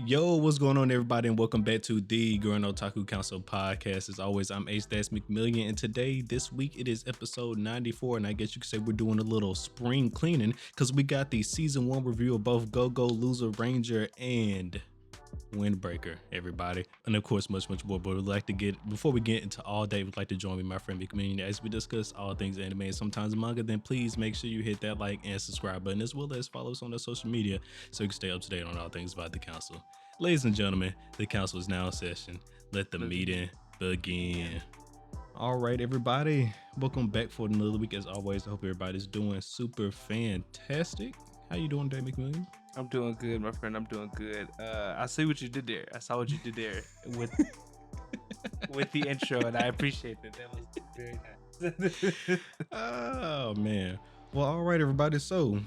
Yo, what's going on, everybody, and welcome back to the Gurren Otaku Council podcast. As always, I'm McMillian, and today, this week, it is episode 94, and I guess you could say we're doing a little spring cleaning because we got the season 1 review of both Go-Go Loser Ranger and Windbreaker, everybody, and of course much more. But we'd like to before we get into all day, we'd like to join me, my friend McMillian, as we discuss all things anime and sometimes manga. Then please make sure you hit that like and subscribe button, as well as follow us on the social media so you can stay up to date on all things about the council. Ladies and gentlemen, the council is now in session. Let the meeting begin. All right, everybody, welcome back for another week. As always, I hope everybody's doing super fantastic. How you doing today, McMillian? I'm doing good, my friend. I'm doing good. I see what you did there. I saw what you did there with the intro, and I appreciate that. That was very nice. Oh man. Well, all right, everybody. So,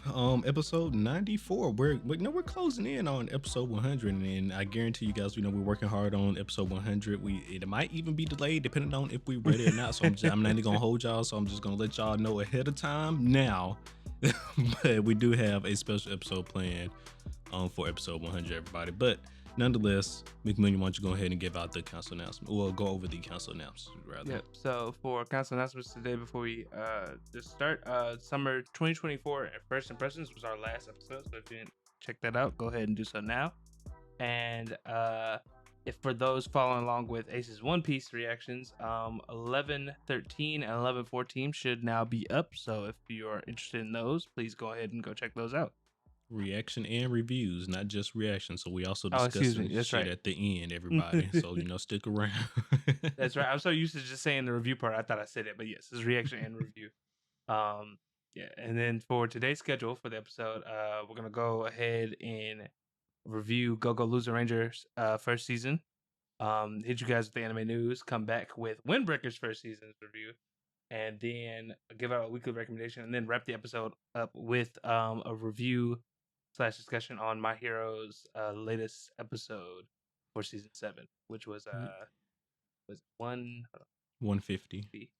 episode 94. We're closing in on episode 100, and I guarantee you guys, we're working hard on episode 100. It might even be delayed depending on if we ready or not. So I'm not even gonna hold y'all. So I'm just gonna let y'all know ahead of time now. But we do have a special episode planned for episode 100, everybody. But nonetheless, McMillian, why don't you go ahead and give out the council announcement, or go over the council announcements rather. Yep. So for council announcements today, before we just start, summer 2024 first impressions was our last episode. So if you didn't check that out, go ahead and do so now. And if for those following along with Ace's One Piece reactions, 11:13 and 11:14 should now be up. So if you're interested in those, please go ahead and go check those out. Reaction and reviews, not just reactions. So we also discuss shit right at the end, everybody. So stick around. That's right. I'm so used to just saying the review part. I thought I said it, but yes, it's reaction and review. Yeah. And then for today's schedule for the episode, we're gonna go ahead and review Go-Go Loser Rangers first season. Hit you guys with the anime news. Come back with Windbreaker's first season's review, and then give out a weekly recommendation, and then wrap the episode up with a review / discussion on My Hero's latest episode for season 7, which was 150.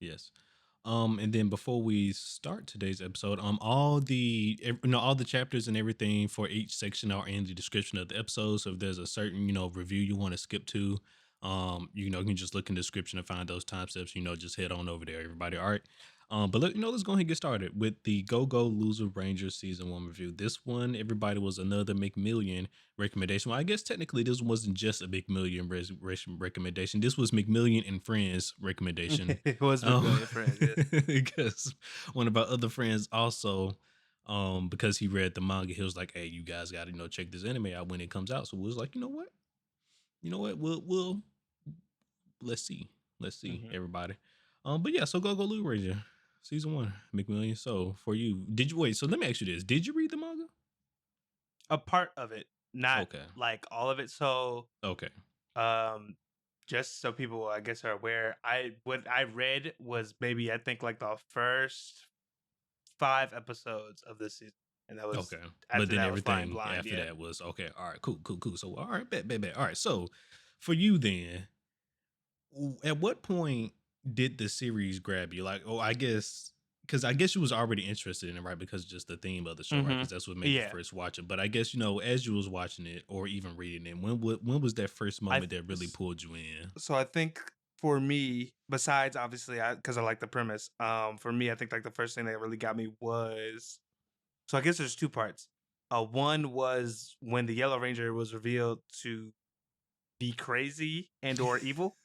Yes. And then before we start today's episode, all the chapters and everything for each section are in the description of the episode. So if there's a certain review you want to skip to, you can just look in the description and find those time steps. Just head on over there, everybody. All right. But let's go ahead and get started with the Go-Go Loser Rangers season 1 review. This one, everybody, was another McMillian recommendation. Well, I guess technically this wasn't just a McMillian recommendation. This was McMillian and Friends recommendation. It was McMillian and Friends, yes. Because one of our other friends also, because he read the manga, he was like, "Hey, you guys got to check this anime out when it comes out." So we was like, you know what, we'll let's see, everybody. But yeah, so Go-Go Loser Ranger season 1, McMillian. So for you, so let me ask you this. Did you read the manga? A part of it, not like all of it. So okay. Just so people, I guess, are aware, what I read was maybe, I think, like the first 5 episodes of this season. And that was okay. But then everything after that was okay. All right, cool. So all right, bet. All right. So for you then, at what point did the series grab you? Like, I guess you was already interested in it, right? Because just the theme of the show, right? Because that's what made you first watch it. But I guess, as you was watching it or even reading it, when was that first moment that really pulled you in? So I think for me, besides obviously, because I like the premise, for me, I think like the first thing that really got me was, so I guess there's 2 parts. One was when the Yellow Ranger was revealed to be crazy and or evil.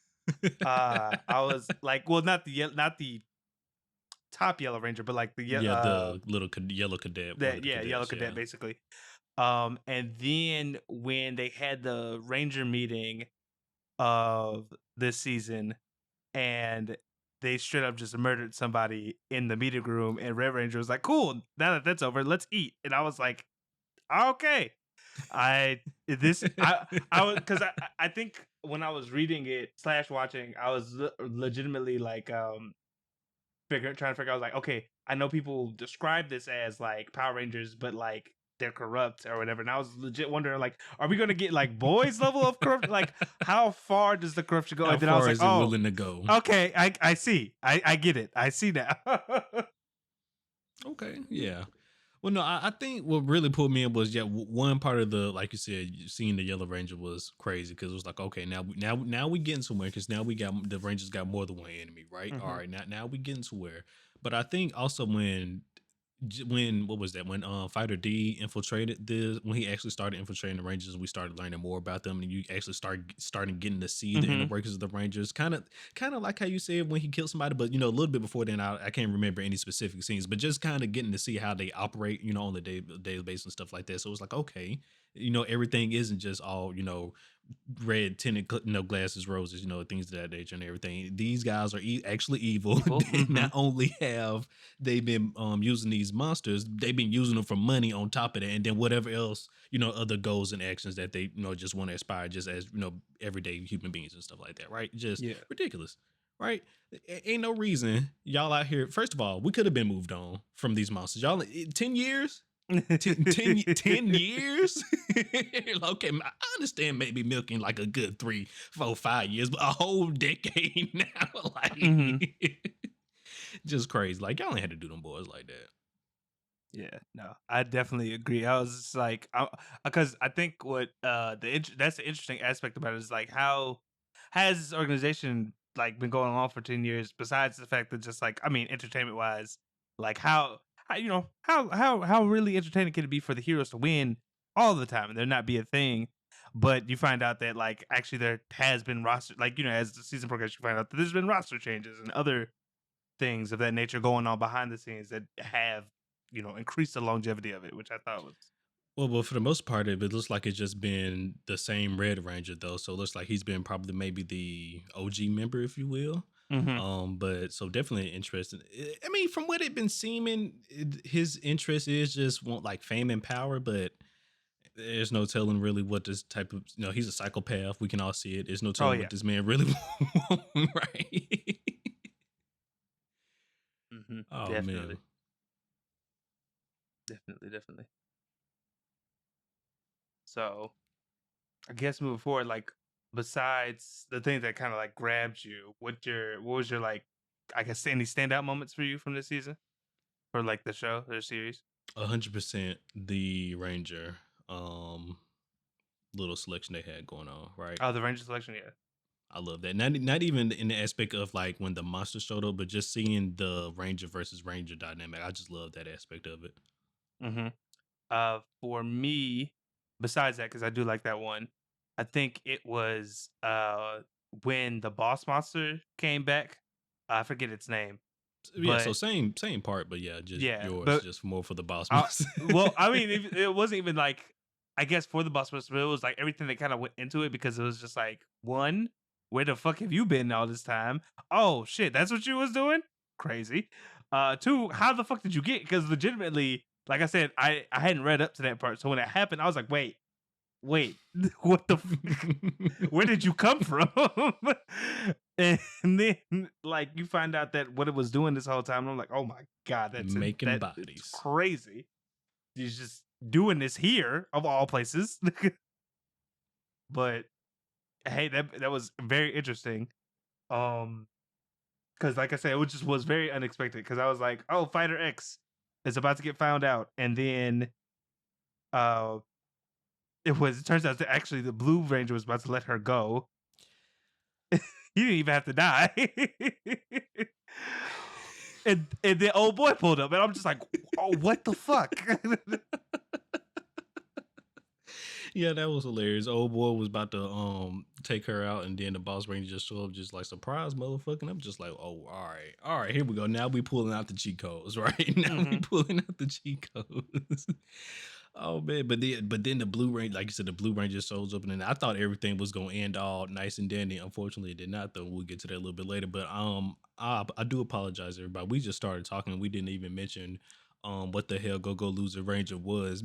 I was like, well, not the top Yellow Ranger, but like the little yellow cadet. Yellow cadet, basically. And then when they had the Ranger meeting of this season, and they straight up just murdered somebody in the meeting room, and Red Ranger was like, "Cool, now that that's over, let's eat." And I was like, "Okay." I think when I was reading it / watching, I was legitimately like trying to figure out. I was like, okay, I know people describe this as like Power Rangers, but like they're corrupt or whatever. And I was legit wondering, like, are we gonna get like boys level of corruption? Like, how far does the corruption go? How and then far I was like, is it willing to go? Okay, I see. I get it. I see now. Okay, yeah. Well, no, I think what really pulled me in was one part of the like you said, seeing the Yellow Ranger was crazy because it was like, okay, now we getting somewhere because now we got the Rangers got more than one enemy, right? All Mm-hmm. right, now we getting somewhere. But I think also when what was that when Fighter D infiltrated the when he actually started infiltrating the Rangers, we started learning more about them, and you actually starting getting to see the inner Mm-hmm. workings of the Rangers. Kind of like how you said when he killed somebody, but a little bit before then, I can't remember any specific scenes, but just kind of getting to see how they operate, on the daily basis and stuff like that. So it's like, okay, everything isn't just all red tinted glasses roses, things of that nature and everything. These guys are actually evil. Evil. They Mm-hmm. not only have they've been using these monsters, they've been using them for money on top of that, and then whatever else, other goals and actions that they just want to aspire just as everyday human beings and stuff like that, right? Just Yeah. ridiculous, right? Ain't no reason y'all out here. First of all, we could have been moved on from these monsters. Y'all 10 years, 10 years. Okay, I understand maybe milking like a good 3, 4, 5 years, but a whole decade now, Mm-hmm. like just crazy. Like y'all ain't had to do them boys like that. Yeah, no, I definitely agree. I was just like, because I think what that's the interesting aspect about it is like how has this organization like been going on for 10 years? Besides the fact that just like I mean, entertainment wise, like how how really entertaining can it be for the heroes to win all the time and there not be a thing? But you find out that like actually there has been roster like as the season progresses, you find out that there's been roster changes and other things of that nature going on behind the scenes that have increased the longevity of it, which I thought was Well, for the most part, it looks like it's just been the same Red Ranger though. So it looks like he's been probably maybe the OG member, if you will. hmm But so definitely interesting. I mean, from what it been seeming, his interest is just want like fame and power, but there's no telling really what this type of he's a psychopath. We can all see it. There's no oh telling what yeah. this man really want, right? Oh Definitely, man. definitely. So I guess moving forward, like besides the thing that kind of like grabbed you, what was your like I guess any standout moments for you from this season or like the show or the series? 100% the Ranger um little selection they had going on, right? Oh, the Ranger selection, yeah. I love that. Not even in the aspect of like when the monster showed up, but just seeing the Ranger versus Ranger dynamic. I just love that aspect of it. hmm For me, besides that, because I do like that one, I think it was when the boss monster came back. I forget its name, Yeah, so but same part, but yeah, just yeah, yours, but just more for the boss monster. well, I mean, it wasn't even like I guess for the boss monster, but it was like everything that kind of went into it because it was just like one, where the fuck have you been all this time? Oh shit, that's what you was doing? Crazy. Two, how the fuck did you get? Because legitimately, like I said, I hadn't read up to that part, so when it happened, I was like, wait, what the where did you come from? And then like you find out that what it was doing this whole time, and I'm like, oh my god, Making that it's bodies. crazy. He's just doing this here of all places. But hey, that was very interesting. Um, because like I said, it just was very unexpected. Because I was like, oh, Fighter X is about to get found out, and then uh, it turns out that actually the Blue Ranger was about to let her go. He didn't even have to die. And the old boy pulled up, and I'm just like, oh, what the fuck? Yeah, that was hilarious. Old boy was about to take her out, and then the boss ranger just showed up, just like surprise, motherfucking. I'm just like, oh, all right, here we go. Now we pulling out the cheat codes, right? Now we hmm pulling out the cheat codes. Oh man, but then the blue ranger, like you said, the blue ranger shows up, and then I thought everything was gonna end all nice and dandy. Unfortunately, it did not. Though we'll get to that a little bit later. But I do apologize, everybody. We just started talking, and we didn't even mention what the hell Go Go Loser Ranger was.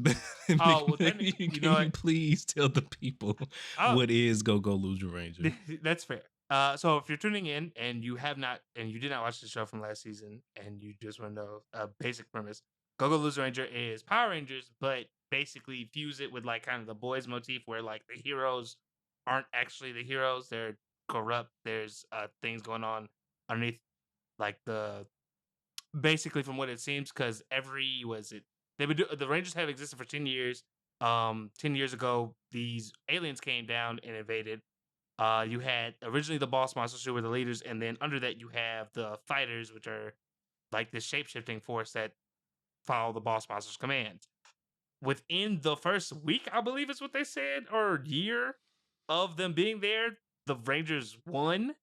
Oh well, technically, you know Can you what? please tell the people Oh, what is Go Go Loser Ranger? that's fair. So if you're tuning in and you have not and you did not watch the show from last season and you just want to know a basic premise, Go-Go Loser Ranger is Power Rangers, but basically fuse it with like kind of the boys motif where like the heroes aren't actually the heroes; they're corrupt. There's things going on underneath, like the basically from what it seems, because every was it The Rangers have existed for 10 years. 10 years ago, these aliens came down and invaded. You had originally the boss monsters who were the leaders, and then under that you have the fighters, which are like this shape shifting force that follow the boss monsters' commands. Within the first week, I believe is what they said, or year of them being there, the Rangers won,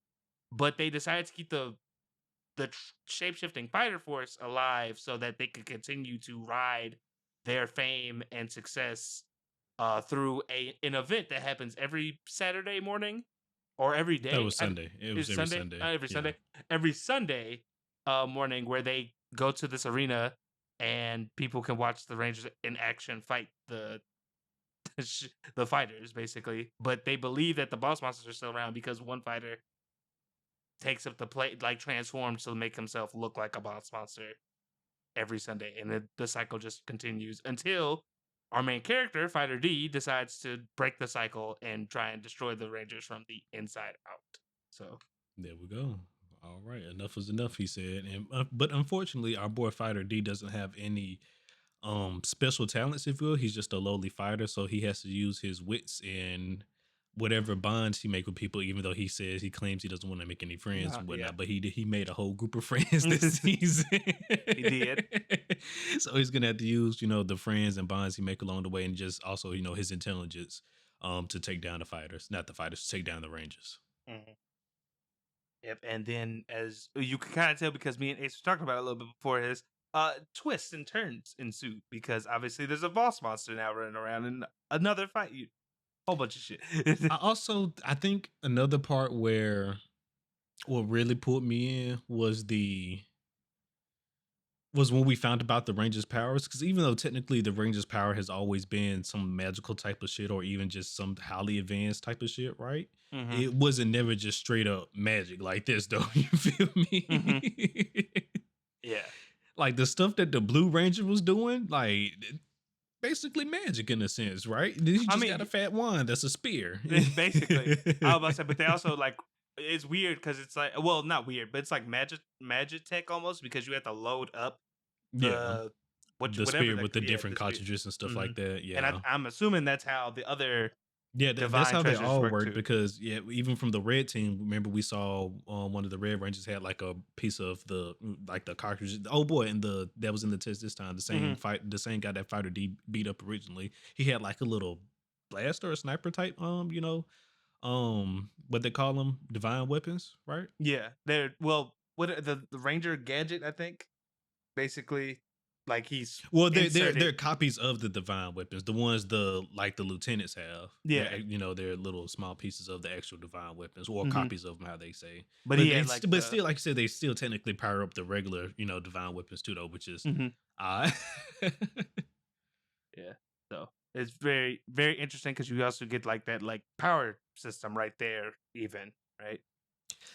but they decided to keep the shape shifting fighter force alive so that they could continue to ride their fame and success through an event that happens every Saturday morning or every That day. was Sunday. It was Is every Sunday? Sunday. Every Yeah. Sunday. Every Sunday morning, where they go to this arena and people can watch the Rangers in action fight the fighters, basically. But they believe that the boss monsters are still around because one fighter takes up the play, like transforms to make himself look like a boss monster every Sunday, and the cycle just continues until our main character, Fighter D, decides to break the cycle and try and destroy the Rangers from the inside out. So There we go. All right, enough is enough, he said. And but unfortunately, our boy Fighter D doesn't have any special talents, if you will. He's just a lowly fighter, so he has to use his wits and whatever bonds he make with people, even though he claims he doesn't want to make any friends and yeah, whatnot, but he made a whole group of friends this season. he did. So he's gonna have to use, the friends and bonds he make along the way, and just also, his intelligence to take down the fighters, not the fighters, to take down the Rangers. Mhm. Yep, and then as you can kind of tell, because me and Ace were talking about it a little bit before, his twists and turns ensue because obviously there's a boss monster now running around and another fight. Whole bunch of shit. I think another part where what really pulled me in was when we found about the Rangers' powers. Because even though technically the Rangers' power has always been some magical type of shit, or even just some highly advanced type of shit, right? Mhm. It wasn't never just straight up magic like this, though. You feel Mhm. me? Yeah. Like the stuff that the Blue Ranger was doing, like basically magic in a sense, right? He I just got a mean, fat wand that's a spear. basically, I was about to say, but they also like it's weird because it's like, well, not weird, but it's like magic tech almost because you have to load up Yeah, the the whatever spear that with the the different speed. cartridges and stuff Hmm. like that. And Yeah. I'm assuming that's how the other Yeah, that's divine how they treasures all work work too. because yeah, even from the red team, remember we saw one of the Red Rangers had like a piece of like the cartridge. Oh boy, and the that was in the test this time. Hmm. The same guy that Fighter D beat up originally. He had like a little blaster or sniper type, what they call them, divine weapons, right? Yeah, they're well, what the Ranger gadget, I think, basically, like he's Well, they're inserted. copies of the divine weapons, the ones the lieutenants have. Yeah. They're little small pieces of the actual divine weapons, or Hmm. copies of them, how they say. But But he had like but the. still, like I said, they still technically power up the regular, divine weapons too, though, which is Mhm. uh Yeah. So it's very, very interesting because you also get like that like power system right there, even, right?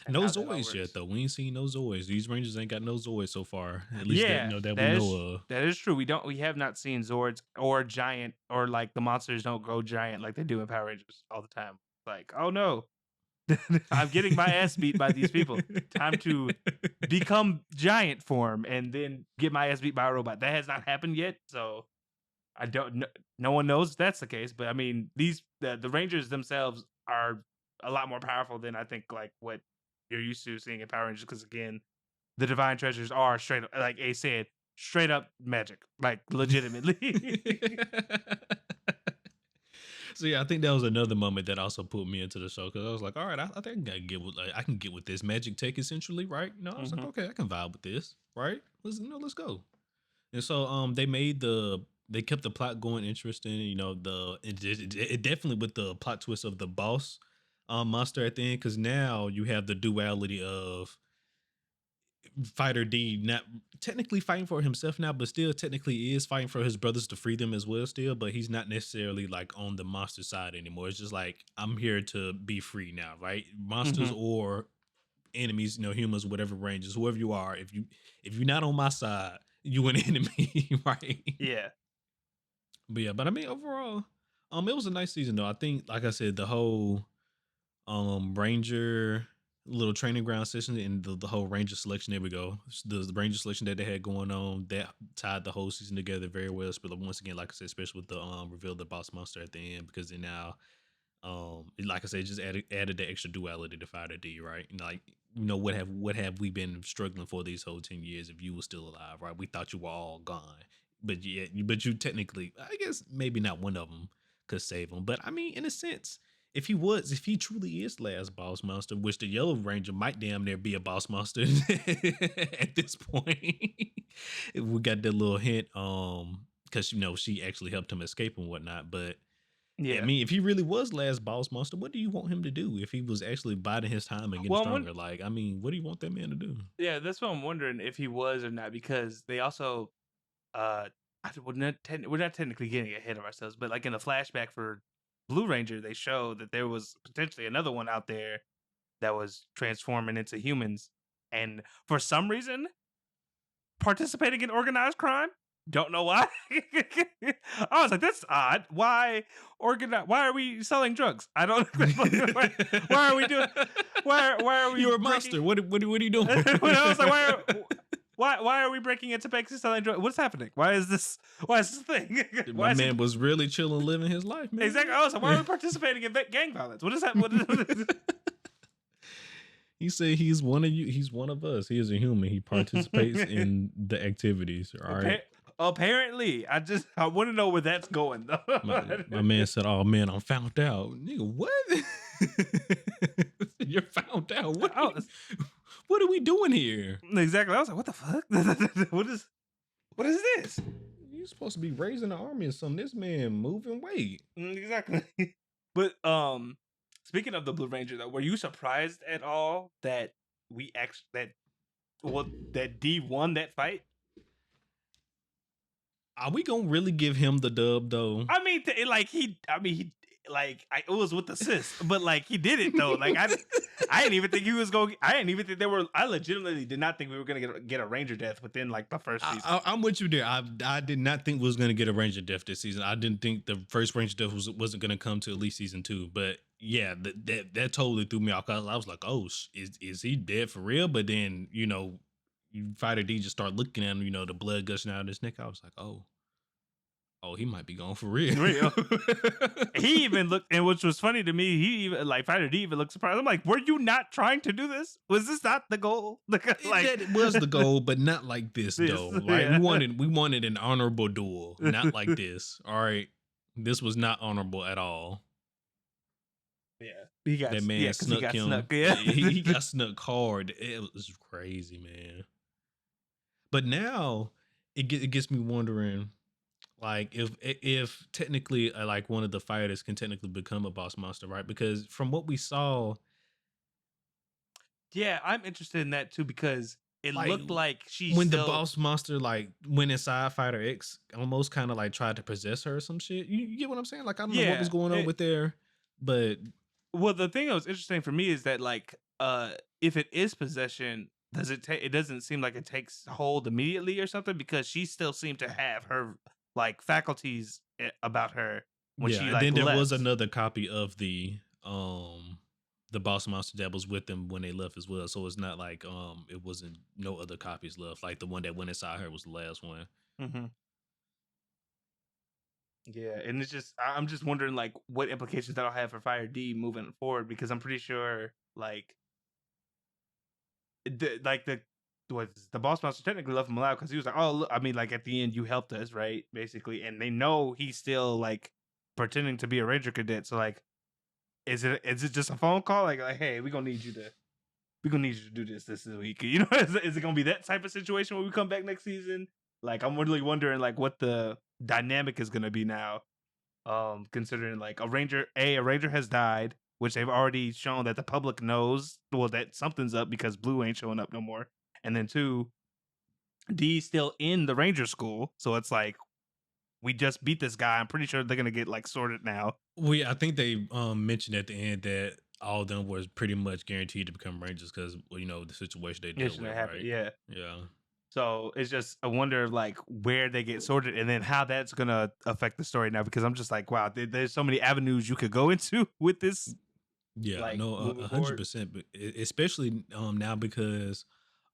And no how that all Zoids yet, works. though. We ain't seen no Zoids. These Rangers ain't got no Zoids so far. At least that Yeah, that we know of. that is true. We have not seen Zords or giant or like the monsters don't grow giant like they do in Power Rangers all the time. Like, oh no, I'm getting my ass beat by these people. Time to become giant form and then get my ass beat by a robot. That has not happened yet, so I don't know. No one knows if that's the case, but I mean, the Rangers themselves are a lot more powerful than I think like what you're used to seeing in Power Rangers. Because again, the Divine Treasures are straight up, like A said, straight up magic, like legitimately. So yeah, I think that was another moment that also put me into the show because I was like, all right, I think I can get with I can get with this magic tech essentially, right? I was like, Hmm. okay, I can vibe with this, right? Let's go. And so they kept the plot going interesting. It definitely with the plot twist of the boss monster at the end because now you have the duality of Fighter D not technically fighting for himself now, but still technically is fighting for his brothers to free them as well, still, but he's not necessarily like on the monster side anymore. It's just like I'm here to be free now, right? Monsters Hmm. or enemies, humans, whatever ranges, whoever you are, if you're not on my side, you an enemy, right? Yeah. But yeah, but I mean overall, it was a nice season though. I think, like I said, the whole Ranger little training ground session and the whole Ranger selection. There we go. The Ranger selection that they had going on that tied the whole season together very well. But once again, like I said, especially with the reveal of the boss monster at the end, because then now, like I said, just added the extra duality to Fighter D, right? And like, what have we been struggling for these whole 10 years if you were still alive, right? We thought you were all gone, but you technically, I guess maybe not one of them could save him, but I mean, in a sense, if he truly is last boss monster, which the Yellow Ranger might damn near be a boss monster at this point. We got that little hint, because she actually helped him escape and whatnot. But I mean, if he really was last boss monster, what do you want him to do if he was actually biding his time and getting stronger? Like, I mean, what do you want that man to do? Yeah, that's what I'm wondering, if he was or not, because they also, we're not technically getting ahead of ourselves, but like in the flashback for Blue Ranger, they show that there was potentially another one out there that was transforming into humans, and for some reason participating in organized crime. Don't know why. I was like, that's odd. Why are we selling drugs? I don't. Why are we doing? Why are we? You're a monster. What are you doing? I was like, why are we breaking into banks and selling drugs? What's happening? Why is this a thing? My man was really chilling, living his life, man. Exactly. I was like, why are we participating in gang violence? What is that? He said he's one of you. He's one of us. He is a human. He participates in the activities. All right. Apparently, I want to know where that's going, though. My man said, "Oh man, I'm found out, nigga. What? You're found out? What are we doing here?" Exactly. I was like, "What the fuck? What is this?" You're supposed to be raising an army or something. This man moving weight. Exactly. But speaking of the Blue Ranger, though, were you surprised at all that that D won that fight? Are we gonna really give him the dub though? I mean, it was with assist, but like he did it though. Like I didn't even think he was going. I didn't even think I legitimately did not think we were gonna get a Ranger death within like the first season. I'm with you there. I did not think we was gonna get a Ranger death this season. I didn't think the first Ranger death wasn't gonna come to at least season 2. But yeah, that totally threw me off. Cause I was like, oh, is he dead for real? But then Fighter D just start looking at him, the blood gushing out of his neck. I was like, oh, he might be gone for real. He even looked, and which was funny to me, he even like Fighter D even looked surprised. I'm like, were you not trying to do this? Was this not the goal? It was the goal, but not like this though. Right? Yeah. We wanted an honorable duel, not like this. All right, this was not honorable at all. Yeah, that man snuck him. Snuck, he got snuck hard. It was crazy, man. But now it gets me wondering, like if technically like one of the fighters can technically become a boss monster, right? Because from what we saw, yeah, I'm interested in that too, because it looked like the boss monster like went inside Fighter X, almost kind of like tried to possess her or some shit. You get what I'm saying? Like I don't know what was going on with there, but well, the thing that was interesting for me is that like if it is possession, it doesn't seem like it takes hold immediately or something, because she still seemed to have her like faculties about her when she like then there left. Was another copy of the boss monster that was with them when they left as well. So it's not like it wasn't no other copies left. Like the one that went inside her was the last one. Mm-hmm. Yeah, and it's just I'm just wondering like what implications that'll have for Fire D moving forward, because I'm pretty sure like the boss monster technically left him alive because he was like, oh, look, I mean, like at the end you helped us, right? Basically, and they know he's still like pretending to be a Ranger cadet. So like, is it just a phone call? Like hey, we're gonna need you to do this week. You know, is it gonna be that type of situation when we come back next season? Like, I'm really wondering like what the dynamic is gonna be now. Considering like a Ranger has died, which they've already shown that the public knows, well, that something's up because Blue ain't showing up no more. And then 2, D's still in the Ranger school, so it's like we just beat this guy. I'm pretty sure they're gonna get like sorted now. Well, yeah, I think they mentioned at the end that all of them was pretty much guaranteed to become Rangers because the situation they dealt with, right? Yeah. So it's just I wonder like where they get sorted and then how that's gonna affect the story now, because I'm just like, wow, there's so many avenues you could go into with this. Yeah, like no, moving forward. 100%, but especially now because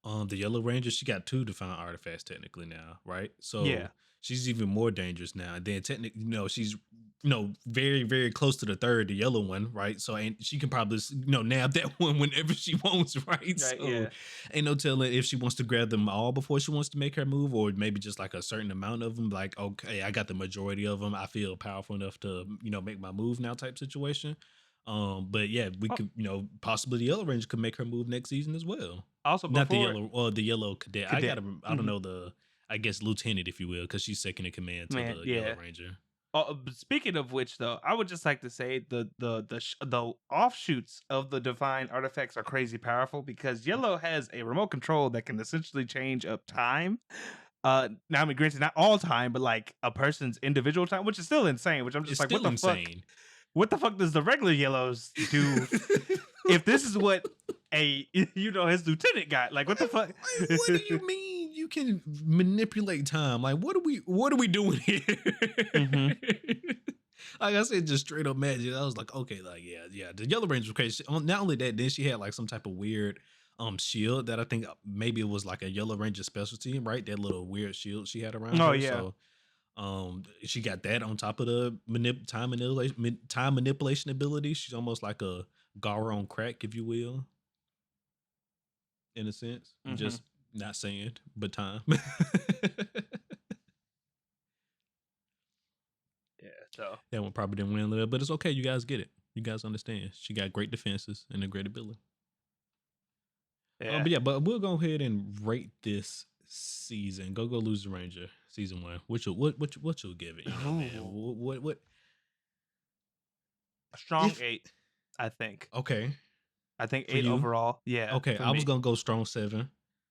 the Yellow Ranger, she got two defined artifacts technically now, right? Yeah. So she's even more dangerous now. And then technically, she's very very close to the third, the yellow one, right? So and she can probably nab that one whenever she wants, right? Right. So Yeah. ain't no telling if she wants to grab them all before she wants to make her move, or maybe just like a certain amount of them. Like, okay, I got the majority of them. I feel powerful enough to make my move now, type situation. But yeah, we Oh, could, possibly the Yellow Ranger could make her move next season as well. also Not the before yellow, or the yellow cadet. cadet. I don't know I guess lieutenant, if you will, because she's second in command to Man, the Yellow yeah. Ranger. But speaking of which, though, I would just like to say the offshoots of the divine artifacts are crazy powerful because Yellow has a remote control that can essentially change up time. Now I mean, granted, not all time, but like a person's individual time, which is still insane. Which I'm just It's like, what still the fuck? insane. What the fuck does the regular Yellows do? If this is what a his lieutenant got, like, what the fuck? What do you mean you can manipulate time? Like, what are we doing here? hmm Like I said, just straight up magic. I was like, okay, like yeah. The Yellow Ranger was crazy. Not only that, then she had like some type of weird shield that I think maybe it was like a Yellow Ranger specialty, right? That little weird shield she had around Oh her. yeah. So she got that on top of the time manipulation ability. She's almost like a Gara on crack, if you will, in a sense. hmm Just not saying, but time. Yeah. So That one probably didn't win a little, but it's okay. You guys get it. You guys understand. She got great defenses and a great ability. yeah. But yeah, but we'll go ahead and rate this season. Go lose the Ranger season one. What you'll give it? Man. Ooh. What A strong if 8, I think. okay I think for 8 you? overall. Yeah, Okay, for I was me. gonna go strong 7.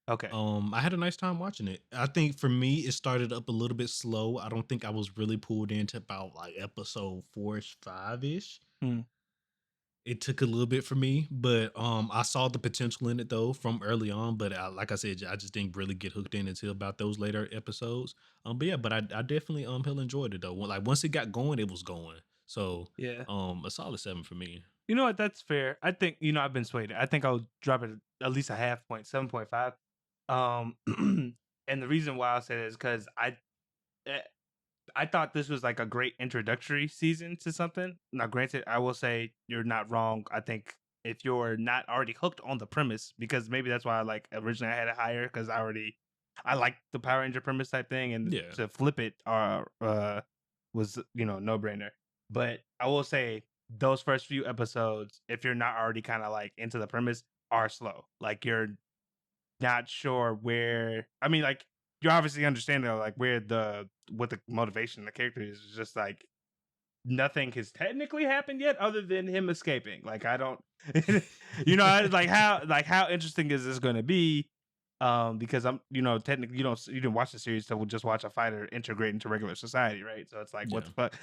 Okay. I had a nice time watching it. I think for me, it started up a little bit slow. I don't think I was really pulled into about like episode 4-ish, 5-ish. Hmm. It took a little bit for me, but I saw the potential in it though from early on. But like I said, I just didn't really get hooked in until about those later episodes. But yeah, but I definitely hell enjoyed it though. Like once it got going, it was going. So Yeah. a solid 7 for me. You know what? That's fair. I think, I've been swayed. I think I'll drop it at least a half point, 7.5. Um, and the reason why I'll say that is because eh, I thought this was like a great introductory season to something. Now, granted, I will say you're not wrong. I think if you're not already hooked on the premise, because maybe that's why I like originally I had it higher because I like the Power Ranger premise type thing, and Yeah. to flip it was no brainer. But I will say those first few episodes, if you're not already kind of like into the premise, are slow. Like you're not sure where. I mean, like you obviously understand though, like where what the motivation of the character is. It's just like nothing has technically happened yet, other than him escaping. Like I don't, like how interesting is this going to be? Because I'm, technically you didn't watch the series, so we'll just watch a fighter integrate into regular society, right? So it's like, what Yeah. the fuck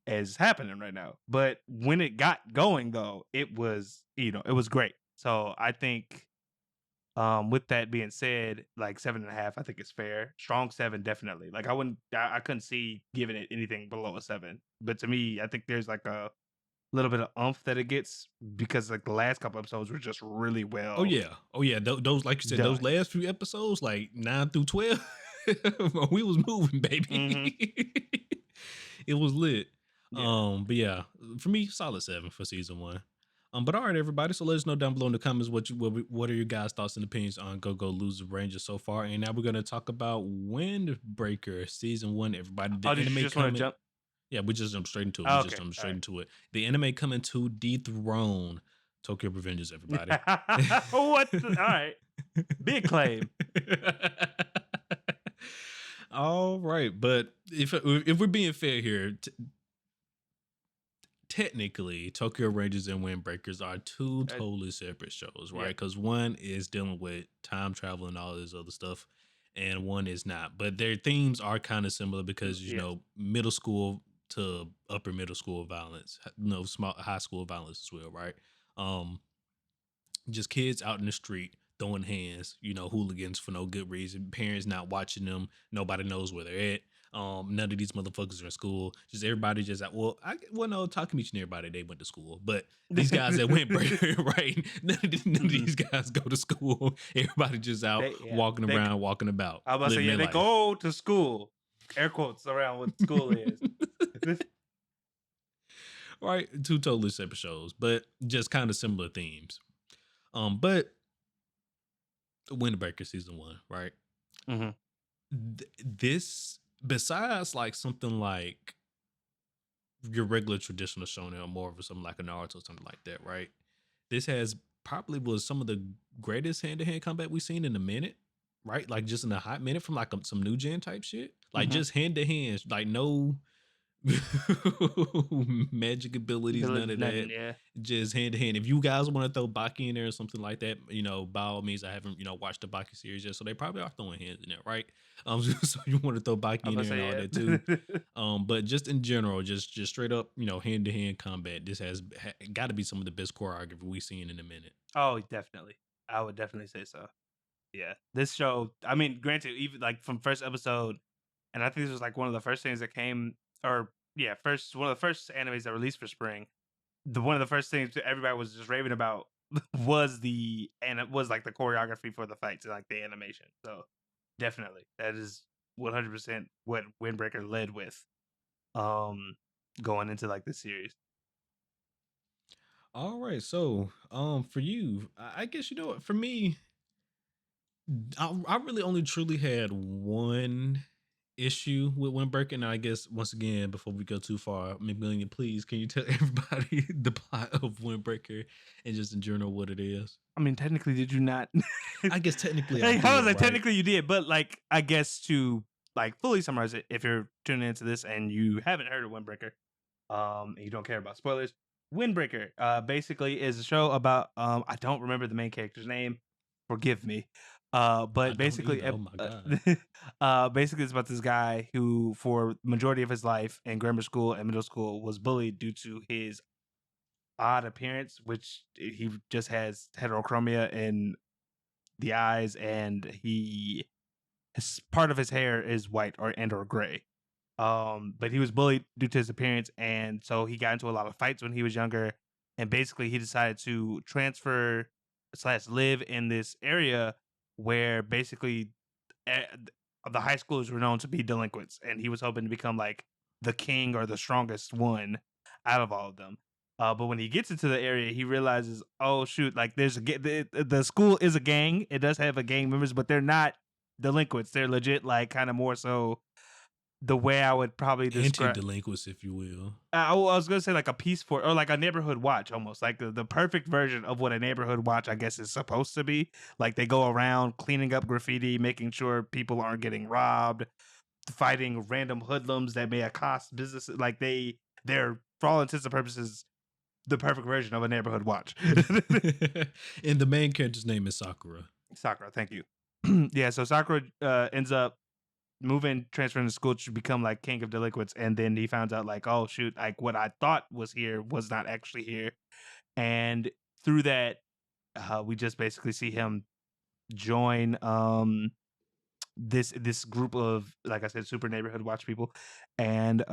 is happening right now? But when it got going, though, it was, it was great. So I think with that being said, like 7.5, I think it's fair. Strong 7, definitely. Like I couldn't see giving it anything below a 7. But to me, I think there's like a little bit of oomph that it gets because like the last couple episodes were just really Oh well yeah. Oh yeah. Those, like you said, those done. last few episodes, like 9 through 12, we was moving, hmm baby. It was lit. Yeah. But yeah, for me, solid 7 for season 1. But all right, everybody. So let us know down below in the comments what are your guys' thoughts and opinions on Go Lose the Rangers so far. And now we're gonna talk about Windbreaker season 1. Everybody, the Oh, did you anime just want to coming. jump? Yeah, we just jumped straight into it. We Oh, just okay. jumped All straight into it. The anime coming to dethrone Tokyo Revengers, everybody. right. What? All right. Big claim. All right, but if we're being fair here, technically, Tokyo Rangers and Windbreakers are two totally separate shows, right? Yeah. Because one is dealing with time travel and all this other stuff, and one is not. But their themes are kind of similar because Yes. middle school to upper middle school violence, small high school violence as well, right? Um, just kids out in the street throwing hands, hooligans for no good reason, parents not watching them, nobody knows where they're at. None of these motherfuckers are in school. Just everybody just like, no, Takamichi and everybody, they went to school. But these guys that went breaker, right? None of these guys go to school. Everybody just out walking around, walking about. I was about to say, yeah, they go to school. Air quotes around what school is. Right, two totally separate shows, but just kind of similar themes. But Windbreaker season 1, right? Mm-hmm. This, besides like something like your regular traditional shonen or more of something like a Naruto or something like that, right? This has probably was some of the greatest hand-to-hand combat we've seen in a minute, right? Like just in a hot minute from like some new gen type shit. Like just hand-to-hand, like no magic abilities, none of that. Yeah. Just hand to hand. If you guys want to throw Baki in there or something like that, by all means, I haven't, watched the Baki series yet, so they probably are throwing hands in there, right? So you want to throw Baki in there and all that too. But just in general, just straight up, hand to hand combat. This has got to be some of the best choreography we've seen in a minute. Oh, definitely. I would definitely say so. Yeah, this show. I mean, granted, even like from first episode, and I think this was like one of the first things that came, or yeah, one of the first animes that released for spring. One of the first things that everybody was just raving about was it was like the choreography for the fights and like the animation. So definitely, that is 100% what Windbreaker led with, going into like the series. All right, so for you, I guess what, for me, I really only truly had one issue with Windbreaker, and I guess once again, before we go too far, McMillian, please, can you tell everybody the plot of Windbreaker and just in general what it is? I mean, technically, did you not? I guess technically, technically you did, but like, I guess to like fully summarize it, if you're tuning into this and you haven't heard of Windbreaker, and you don't care about spoilers, Windbreaker, basically is a show about I don't remember the main character's name, forgive me. But basically, oh my God. Basically, it's about this guy who, for the majority of his life in grammar school and middle school, was bullied due to his odd appearance, which he just has heterochromia in the eyes, and part of his hair is white or gray. But he was bullied due to his appearance, and so he got into a lot of fights when he was younger. And basically, he decided to transfer / live in this area where basically the high schoolers were known to be delinquents, and he was hoping to become like the king or the strongest one out of all of them. But when he gets into the area, he realizes, oh shoot, like there's the school is a gang. It does have a gang members, but they're not delinquents. They're legit, like kind of more so the way I would probably describe anti-delinquents, if you will. I was gonna say like a peace force or like a neighborhood watch, almost like the perfect version of what a neighborhood watch, I guess, is supposed to be. Like they go around cleaning up graffiti, making sure people aren't getting robbed, fighting random hoodlums that may accost businesses. Like they're for all intents and purposes the perfect version of a neighborhood watch. And the main character's name is Sakura. Sakura, thank you. Yeah, so Sakura ends up transferring to school to become like king of delinquents, and then he found out like, oh shoot, like what I thought was here was not actually here. And through that, we just basically see him join this group of, like I said, super neighborhood watch people, and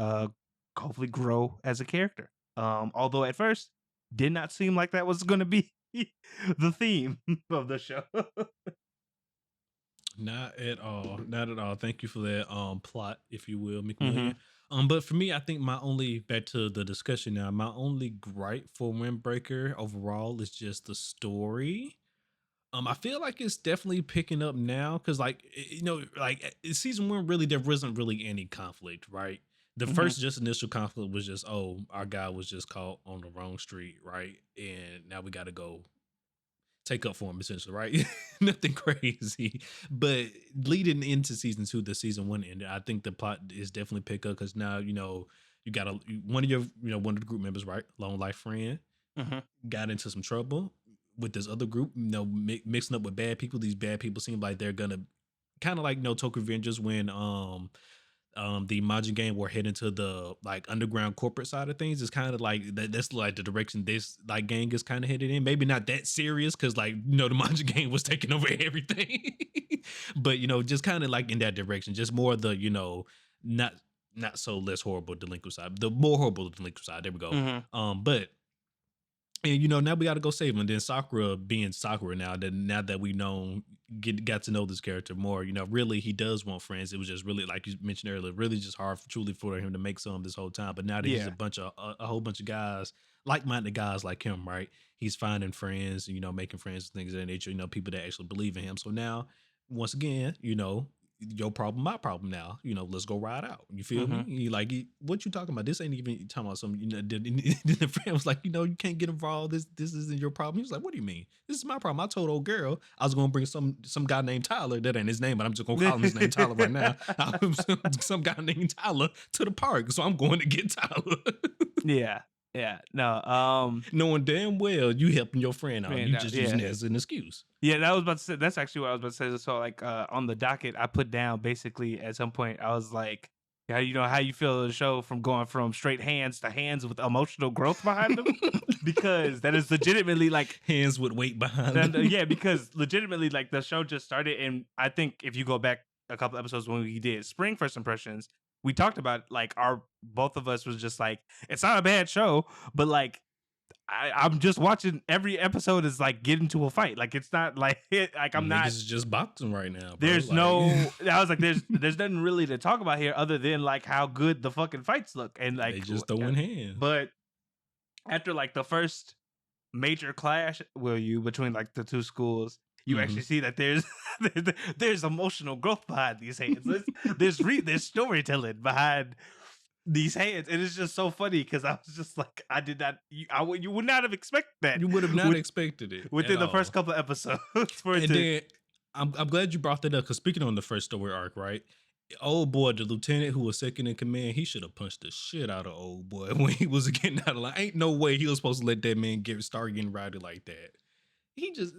hopefully grow as a character. Although at first did not seem like that was going to be the theme of the show. Not at all. Not at all. Thank you for that plot, if you will, McMillian. But for me, I think back to the discussion now, my only gripe for Windbreaker overall is just the story. I feel like it's definitely picking up now because, like, season 1, really, there wasn't really any conflict, right? The first just initial conflict was just, oh, our guy was just caught on the wrong street, right? And now we got to go take up for him, essentially, right? Nothing crazy. But leading into season 2, the season 1 ended, I think the plot is definitely pick up because now, you got one of the group members, right? Lone life friend, got into some trouble with this other group, mixing up with bad people. These bad people seem like they're gonna kind of like Tokyo Revengers when the Majin gang were heading to the like underground corporate side of things. It's kind of like that's like the direction this like gang is kind of headed in. Maybe not that serious because like the Majin gang was taking over everything, but just kind of like in that direction. Just more the not so less horrible delinquent side, the more horrible delinquent side. There we go. But and now we got to go save him. And then Sakura being Sakura now that we got to know this character more, really he does want friends. It was just really, like you mentioned earlier, really just hard truly for him to make some this whole time. But now that he's a whole bunch of guys, like-minded guys like him, right? He's finding friends, making friends and things of that nature, people that actually believe in him. So now, once again, your problem, my problem now. Let's go ride out. You feel me? What you talking about? This ain't even talking about something. The friend was like, you can't get involved. This isn't your problem. He was like, what do you mean? This is my problem. I told old girl I was gonna bring some guy named Tyler. That ain't his name, but I'm just gonna call him his name Tyler right now. Some guy named Tyler to the park, so I'm going to get Tyler. Yeah. No. Knowing damn well you helping your friend out. You just using it as an excuse. Yeah, that was about to say. That's actually what I was about to say. So, like, on the docket, I put down basically at some point, I was like, "Yeah, how you feel the show from going from straight hands to hands with emotional growth behind them?" Because that is legitimately like hands with weight behind them. Yeah, because legitimately, like, the show just started, and I think if you go back a couple episodes when we did spring first impressions, we talked about like both of us was just like, it's not a bad show, but like I'm just watching every episode is like get into a fight. Like it's not like I'm not. It's just boxing right now. Bro. There's I was like, there's nothing really to talk about here other than like how good the fucking fights look and like they just throwing hands. But after like the first major clash, between like the two schools, you actually see that there's emotional growth behind these hands. There's storytelling behind these hands, and it's just so funny because I was just like, you would not have expected that. You would have not expected it within the first couple of episodes. Then I'm glad you brought that up because speaking on the first story arc, right? Old boy, the lieutenant who was second in command, he should have punched the shit out of old boy when he was getting out of line. Ain't no way he was supposed to let that man start getting rowdy like that. He just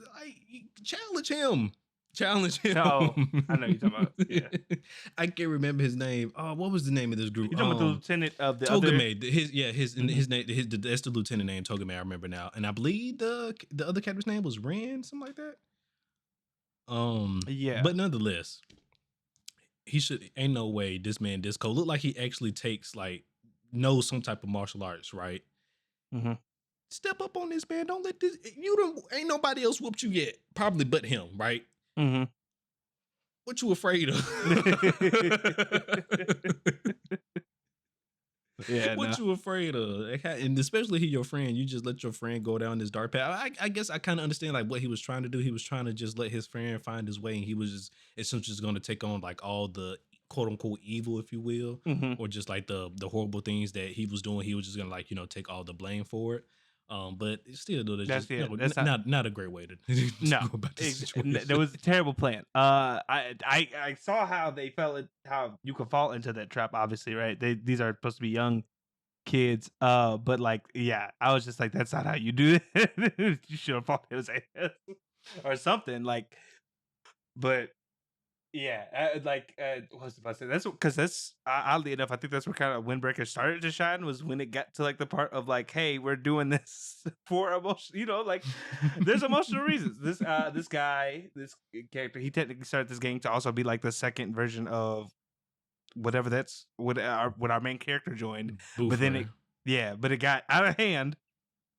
challenge him. Oh, I know you're talking about. Yeah. I can't remember his name. Oh, what was the name of this group? You're talking about the lieutenant of the Togame. His name. That's the lieutenant name. Togame. I remember now, and I believe the other character's name was Ren, something like that. Yeah. But nonetheless, he should. Ain't no way this man Disco look like he actually knows some type of martial arts, right? Mm-hmm. Step up on this, man. Don't let this. Ain't nobody else whooped you yet, probably but him, right? Mm-hmm. What you afraid of? Yeah, what you afraid of? And especially your friend, you just let your friend go down this dark path. I guess I kind of understand like what he was trying to do. He was trying to just let his friend find his way, and he was just essentially just going to take on like all the quote unquote evil, if you will, or just like the horrible things that he was doing. He was just gonna like take all the blame for it. But still, though, that's not a great way to go about this situation. There was a terrible plan. I saw how how you could fall into that trap. Obviously, right? These are supposed to be young kids. But like, yeah, I was just like, that's not how you do it. You should have fought his ass or something. Like, but yeah, what was I about to say? That's because oddly enough, I think that's where kind of Windbreaker started to shine, was when it got to like the part of like, hey, we're doing this for emotion, like there's emotional reasons. This guy, this character, he technically started this game to also be like the second version of whatever that's what our main character joined. Boofer. But then it got out of hand,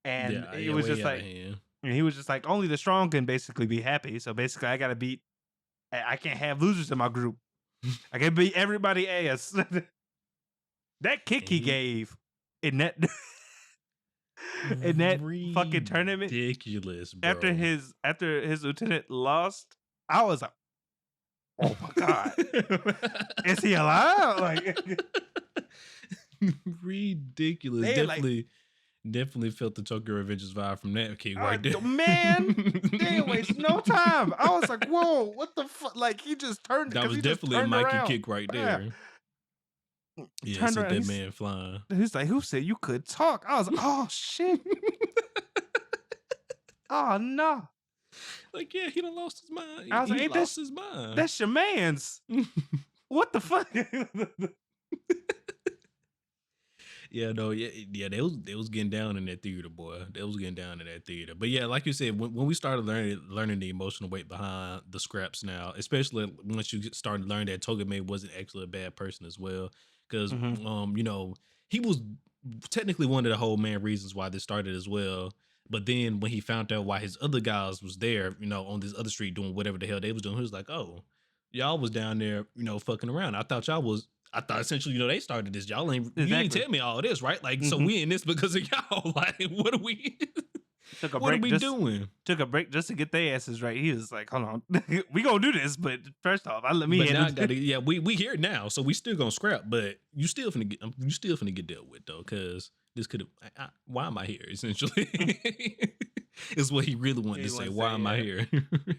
and it was just like, and he was just like, only the strong can basically be happy. So basically, I can't have losers in my group. I can beat everybody ass. That kick he gave in that fucking tournament, ridiculous, bro. After his lieutenant lost, I was like, oh my god, is he alive? Like, ridiculous. Definitely felt the Tokyo Revengers vibe from that kick right there. Man, they didn't waste no time. I was like, whoa, what the fuck? Like, he just turned. That was definitely a Mikey kick right there. Yeah, sent that man flying. He's like, who said you could talk? I was like, oh, shit. Oh, no. Like, yeah, he done lost his mind. I was like, he lost his mind. That's your man's. What the fuck? Yeah, no, yeah. They was getting down in that theater, boy. They was getting down in that theater. But yeah, like you said, when we started learning the emotional weight behind the scraps now, especially once you started learning that Togame wasn't actually a bad person as well, because Hmm. he was technically one of the whole main reasons why this started as well. But then when he found out why his other guys was there, on this other street doing whatever the hell they was doing, he was like, "Oh, y'all was down there, fucking around. I thought essentially, they started this. You ain't Exactly. tell me all this, right? Like, so Hmm. we in this because of y'all. Like, what are we, Took a what are break we just doing? took a break just to get their asses right. He was like, "Hold on, we gonna do this, but first off, I let me But now handle I it." gotta, yeah, we here now, so we still gonna scrap, but you still finna get dealt with though, because this could have. Why am I here? Essentially, is what he really wanted He to say. wants to Why say, am I yeah. here?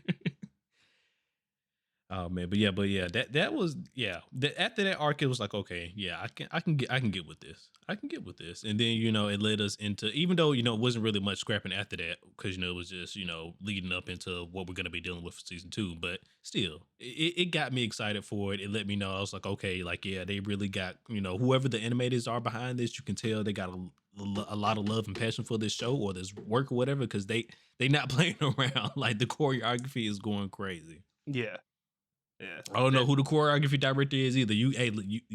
Oh man, but yeah, that was yeah. After that arc, it was like, okay, yeah, I can get with this. I can get with this, and then it led us into, even though it wasn't really much scrapping after that, because it was just leading up into what we're gonna be dealing with for season two. But still, it got me excited for it. It let me know, I was like, okay, like yeah, they really got whoever the animators are behind this. You can tell they got a lot of love and passion for this show or this work or whatever, because they not playing around. Like the choreography is going crazy. Yeah, yeah. I don't know That, who the choreography director is either. You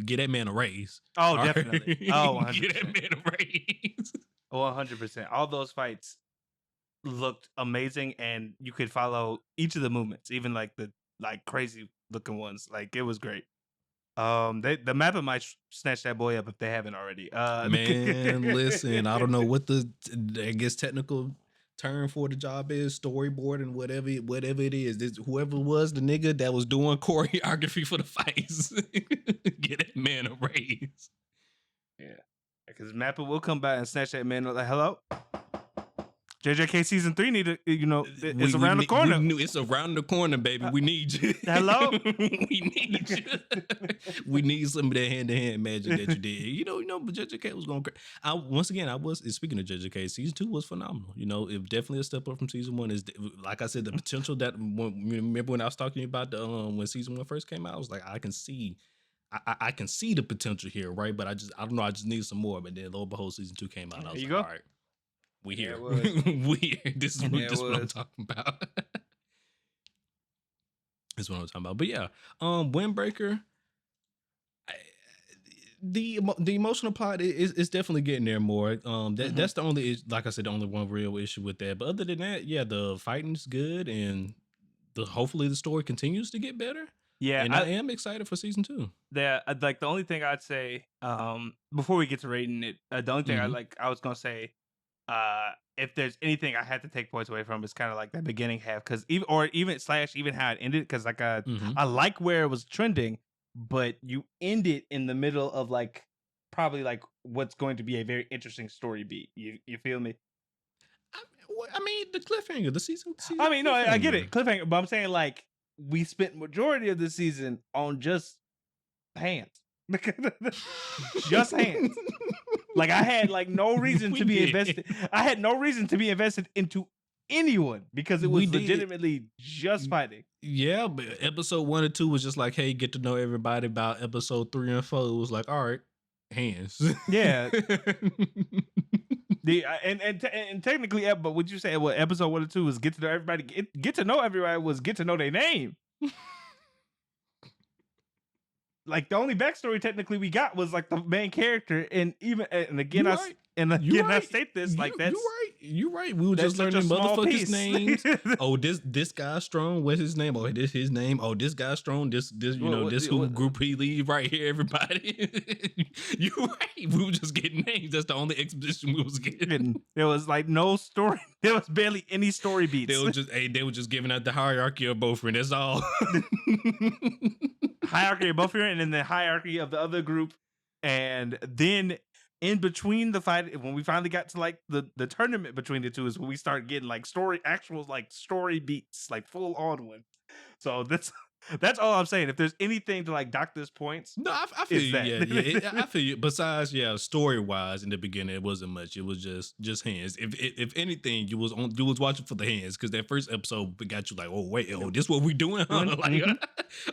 get that man a raise. oh, All right, definitely. Oh, get that 100%. man a raise. 100%. All those fights looked amazing, and you could follow each of the movements, even like the crazy looking ones. Like it was great. The mapper might snatch that boy up if they haven't already. Man, listen, I don't know what the I guess technical term for the job is, storyboard and whatever it is. Whoever was the nigga that was doing choreography for the fights, get that man a raise. Yeah, because mapper will come by and snatch that man up. Like, hello. JJK season 3 need to, it's around the corner. It's around the corner, baby. We need you. Hello? We need you. We need some of that hand-to-hand magic that you did. But JJK was going crazy. Once again, speaking of JJK, season 2 was phenomenal. It definitely a step up from season 1. Is like I said, the potential that remember when I was talking about the when season 1 first came out, I was like, I can see the potential here, right? But I don't know, I just need some more. But then lo and behold, season 2 came out, and I There was you like, go. all right. We Yeah, here. it was. We here. This is Yeah, it what I'm was. talking about. That's what I'm talking about. But yeah, Windbreaker. The emotional plot is definitely getting there more. That's the only, like I said, the only one real issue with that. But other than that, yeah, the fighting's good, and hopefully the story continues to get better. Yeah, And I am excited for season 2. the only thing I'd say, before we get to rating it, the only thing Mhm. I was gonna say, if there's anything I had to take points away from, is kind of like that beginning half, because even how it ended, because like Mhm. I like where it was trending, but you end it in the middle of like probably like what's going to be a very interesting story beat. You feel me? I mean, the cliffhanger, the season I mean, no, I get cliffhanger. it, cliffhanger, but I'm saying like we spent majority of the season on just hands, just hands. Like I had like no reason We to be did. invested. I had no reason to be invested into anyone because it We was did. legitimately just fighting. Yeah, but episode 1 and 2 was just like, hey, get to know everybody. About episode 3 and 4, it was like, all right, hands. Yeah. And technically, but would you say what episode 1 and 2 was get to know everybody? Get to know everybody was get to know their name. Like the only backstory technically we got was like the main character, and again You I right. I state this like that's You right. We were that's just such a learning small motherfuckers' piece. names. Oh, this guy's strong. What's his name? Oh, this his name. Oh, this guy's strong. This this who group he lead right here. Everybody, you right. We were just getting names. That's the only exposition we was getting. There was like no story. There was barely any story beats. They were just giving out the hierarchy of Bofrin. That's all. Hierarchy of Bofrin, and then the hierarchy of the other group, and then in between the fight, when we finally got to like the tournament between the two, is when we start getting like actual like story beats, like full on one. So that's all I'm saying. If there's anything to like dock this points, No, I feel you. that. Yeah. I feel you. Besides, yeah, story wise, in the beginning, it wasn't much. It was just hands. If anything, you was watching for the hands, because that first episode got you like, oh wait, this what we doing? Huh? Like,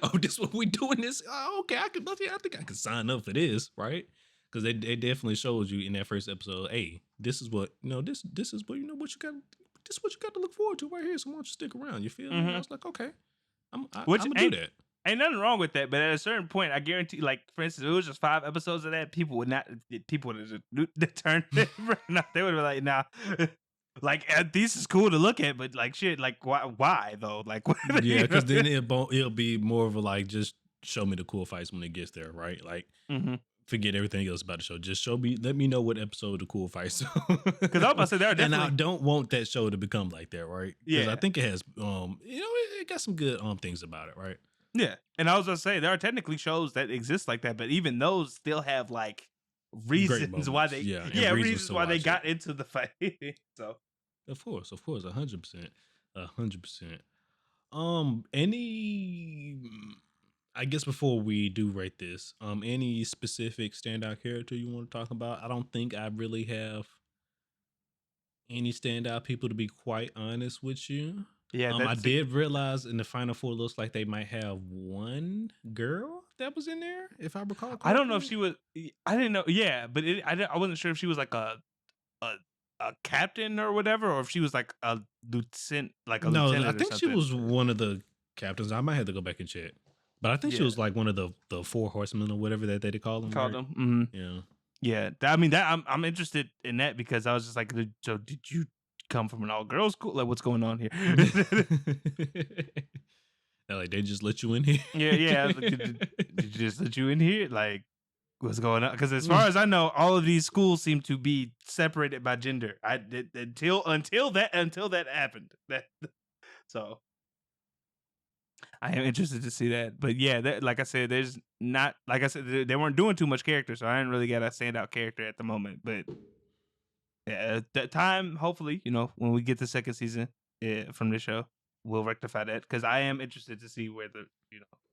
oh, this what we doing? This? Oh, okay, I think I can sign up for this, right? because they definitely showed you in that first episode. Hey, this is what this is what what you got. This is what you got to look forward to right here. So why don't you stick around? You feel me? And I was like, okay, I'm Which gonna do ain't that. ain't nothing wrong with that, but at a certain point, I guarantee, like for instance, if it was just 5 episodes of that, people would have just turned it. They would have been like, nah. Like this is cool to look at, but like shit, like why though? Like Yeah, because then it'll be more of a like just show me the cool fights when it gets there, right? Like forget everything else about the show. Just show me, let me know what episode the cool fights. Because I was about to say there are and I definitely, don't want that show to become like that, right? Because Yeah. I think it has it got some good things about it, right? Yeah, and I was gonna say there are technically shows that exist like that, but even those still have like reasons why moments. they Yeah, and reasons reasons to why they watch got into the fight. So Of course, 100%, 100%. Any, I guess before we do rate this, any specific standout character you want to talk about? I don't think I really have any standout people, to be quite honest with you. yeah, I that's did realize in the final four looks like they might have one girl that was in there, if I recall correctly. I don't know if she was. I didn't know. Yeah, but I wasn't sure if she was like a captain or whatever, or if she was like a lieutenant, No, lieutenant. I or think she something. was one of the captains. I might have to go back and check, but I think she Yeah. was like one of the four horsemen or whatever that they call them. Called right? them. Yeah. Yeah, I mean that I'm interested in that because I was just like, so did you come from an all girls school? Like, what's going on here? Like they just let you in here. Yeah. I was like, did you just let you in here? Like, what's going on? Because as far as I know, all of these schools seem to be separated by gender. Until that happened. So I am interested to see that. But yeah, like I said, there's not, like I said, they weren't doing too much character, so I didn't really get a standout character at the moment. But yeah, that time, hopefully, when we get the second season from this show, we'll rectify that because I am interested to see where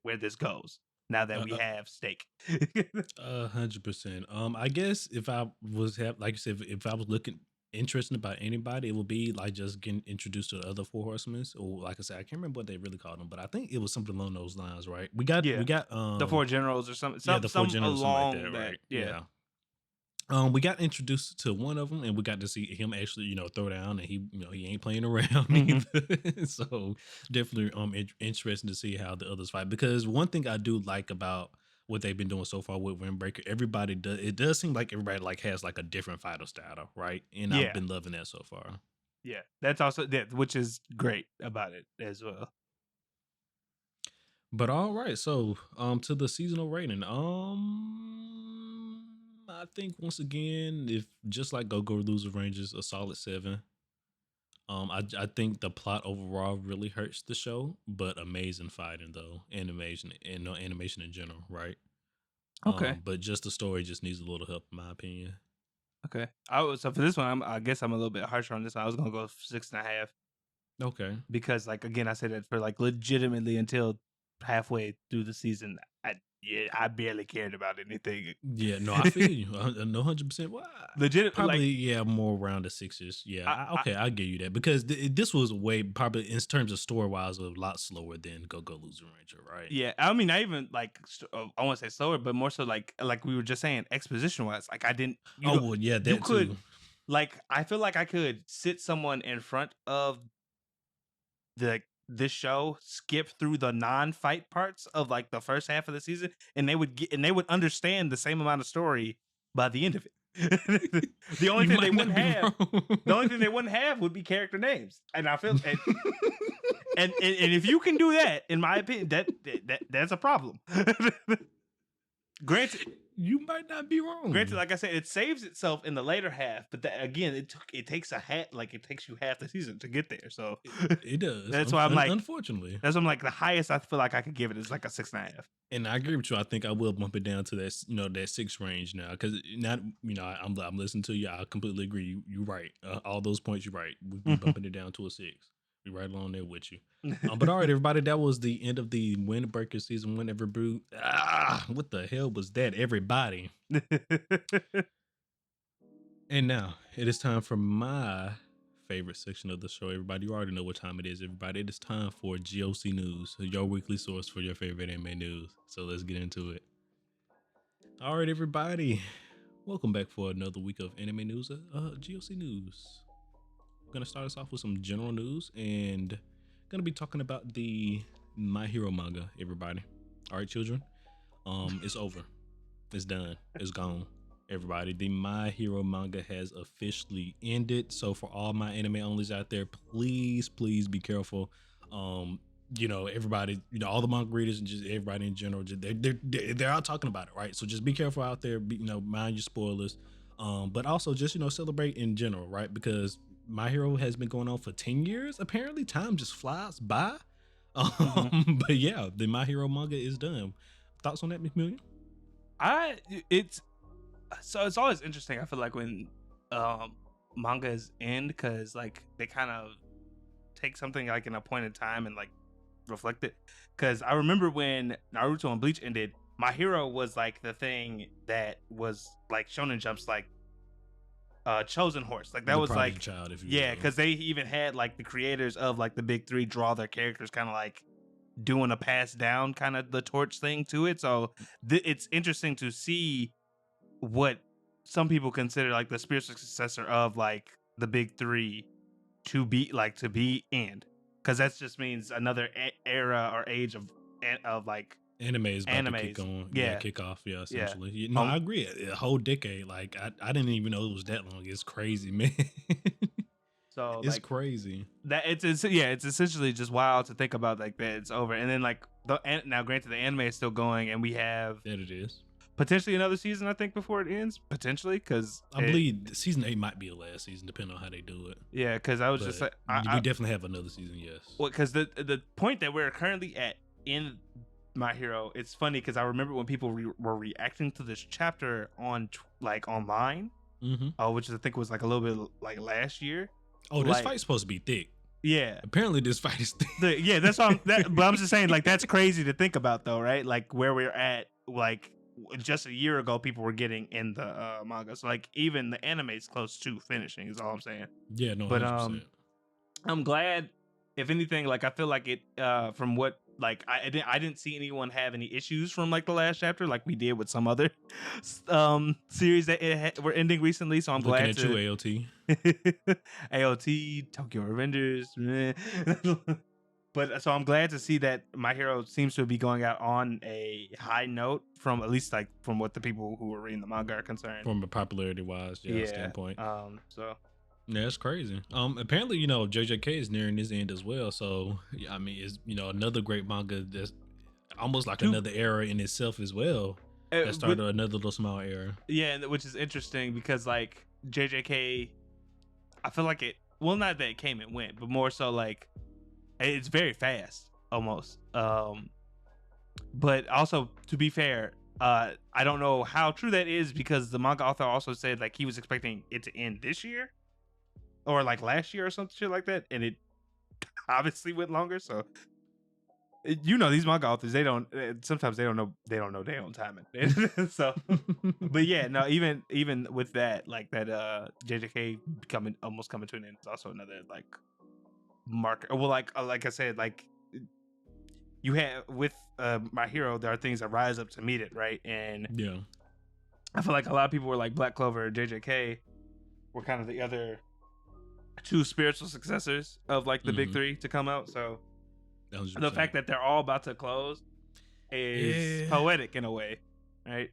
where this goes now that we have stake. 100%. I guess if I was like you said, if I was looking interested about anybody, it would be like just getting introduced to the other four horsemen, or like I said, I can't remember what they really called them, but I think it was something along those lines, right? We got the four generals or something. the four generals, along something like that, right? Yeah. We got introduced to one of them, and we got to see him actually, throw down, and he ain't playing around either. So definitely, interesting to see how the others fight. Because one thing I do like about what they've been doing so far with Windbreaker, it does seem like everybody like has like a different fighter style, right? And I've been loving that so far. Yeah, that's also which is great about it as well. But all right, so to the seasonal rating, I think once again, if just like Go Loser Rangers, a solid 7. I think the plot overall really hurts the show, but amazing fighting though, animation and animation in general, right? Okay. But just the story just needs a little help, in my opinion. Okay. So for this one, I guess I'm a little bit harsher on this one. I was gonna go 6.5. Okay. Because like again, I said that for like legitimately until halfway through the season, I barely cared about anything. Yeah, no, I feel you. No, 100%. Well, Legit, probably more around the 6s. Yeah, I'll give you that because this was probably in terms of story wise a lot slower than Go Loser Ranger, right? Yeah, I mean, I even like I want to say slower, but more so like we were just saying exposition wise. Like I didn't. Well, yeah, that could, too. Like I feel like I could sit someone in front of this show, skip through the non-fight parts of like the first half of the season, and they would understand the same amount of story by the end of it. The only thing they wouldn't have would be character names, and I feel and if you can do that, in my opinion, that's a problem. Granted, you might not be wrong. Granted, like I said, it saves itself in the later half, but again, it takes it takes you half the season to get there. So it does. That's why I'm like, unfortunately, that's why I'm like the highest I feel like I could give it is like a 6.5. And I agree with you. I think I will bump it down to that that 6 range now because not I'm listening to you. I completely agree. You're right. All those points, you're right. We're bumping it down to a 6. We're right along there with you. But all right, everybody, that was the end of the Windbreaker season 1 Ever Brew. What the hell was that, everybody? And now it is time for my favorite section of the show. Everybody, you already know what time it is, everybody. It is time for GOC News, your weekly source for your favorite anime news. So let's get into it. All right, everybody. Welcome back for another week of anime news. GOC news. I'm gonna start us off with some general news and gonna be talking about the My Hero manga. Everybody, all right, children. It's over. It's done. It's gone. Everybody, the My Hero manga has officially ended. So for all my anime onlys out there, please be careful. Everybody, all the manga readers and just everybody in general, they're out talking about it, right? So just be careful out there. Mind your spoilers. But also just celebrate in general, right? Because My Hero has been going on for 10 years. Apparently, time just flies by. But yeah, the My Hero manga is done. Thoughts on that, McMillian? It's always interesting. I feel like when mangas end, because like they kind of take something like in a point in time and like reflect it. Because I remember when Naruto and Bleach ended, My Hero was like the thing that was like Shonen Jump's like chosen horse. Like that The was prodigy like child, if you yeah, will. because they even had like the creators of like the big three draw their characters kind of like doing a pass down kind of the torch thing to it. So it's interesting to see what some people consider like the spiritual successor of like the big three to be end, because that just means another era or age of like Anime is about to kick animes. on. Yeah, Kick off. Yeah, yeah. essentially. No, I agree. A whole decade. Like I didn't even know it was that long. It's crazy, man. So It's like crazy. that it's essentially just wild to think about like that it's over, and then like now granted the anime is still going, and we have That it is. potentially another season, I think, before it ends, potentially, because I believe season 8 might be the last season, depending on how they do it. yeah, because I was But just like, we definitely have another season. Yes. well, because the point that we're currently at in My Hero, it's funny because I remember when people were reacting to this chapter on like online, which I think was like a little bit like last year. Oh, this fight's supposed to be thick. Yeah. Apparently, this fight is thick. Yeah, that's all. But I'm just saying, like, that's crazy to think about, though, right? Like where we're at, like just a year ago, people were getting in the manga. So like even the anime is close to finishing. Is all I'm saying. Yeah, no, But 100%. I'm glad. If anything, like I feel like it from what like I didn't see anyone have any issues from like the last chapter, like we did with some other series that were ending recently. So I'm Looking glad at to you, AOT. AOT, Tokyo Revengers. But so I'm glad to see that My Hero seems to be going out on a high note, from at least like from what the people who were reading the manga are concerned. From a popularity wise, standpoint. So yeah, that's crazy. Apparently, JJK is nearing his end as well. So I mean, it's another great manga that's almost like another era in itself as well. That started another little small era. Yeah, which is interesting because like JJK, I feel like it. Well, not that it came and went, but more so like it's very fast almost. But also to be fair, I don't know how true that is, because the manga author also said like he was expecting it to end this year or like last year or some shit like that, and it obviously went longer. So these manga authors, they don't sometimes they don't know their own timing. So but yeah, no, even with that, like that JJK almost coming to an end is also another like marker. Well, like I said, like you have with My Hero, there are things that rise up to meet it, right? And yeah, I feel like a lot of people were like Black Clover or JJK were kind of the other two spiritual successors of like the big three to come out. So 100%. The fact that they're all about to close is poetic in a way, right?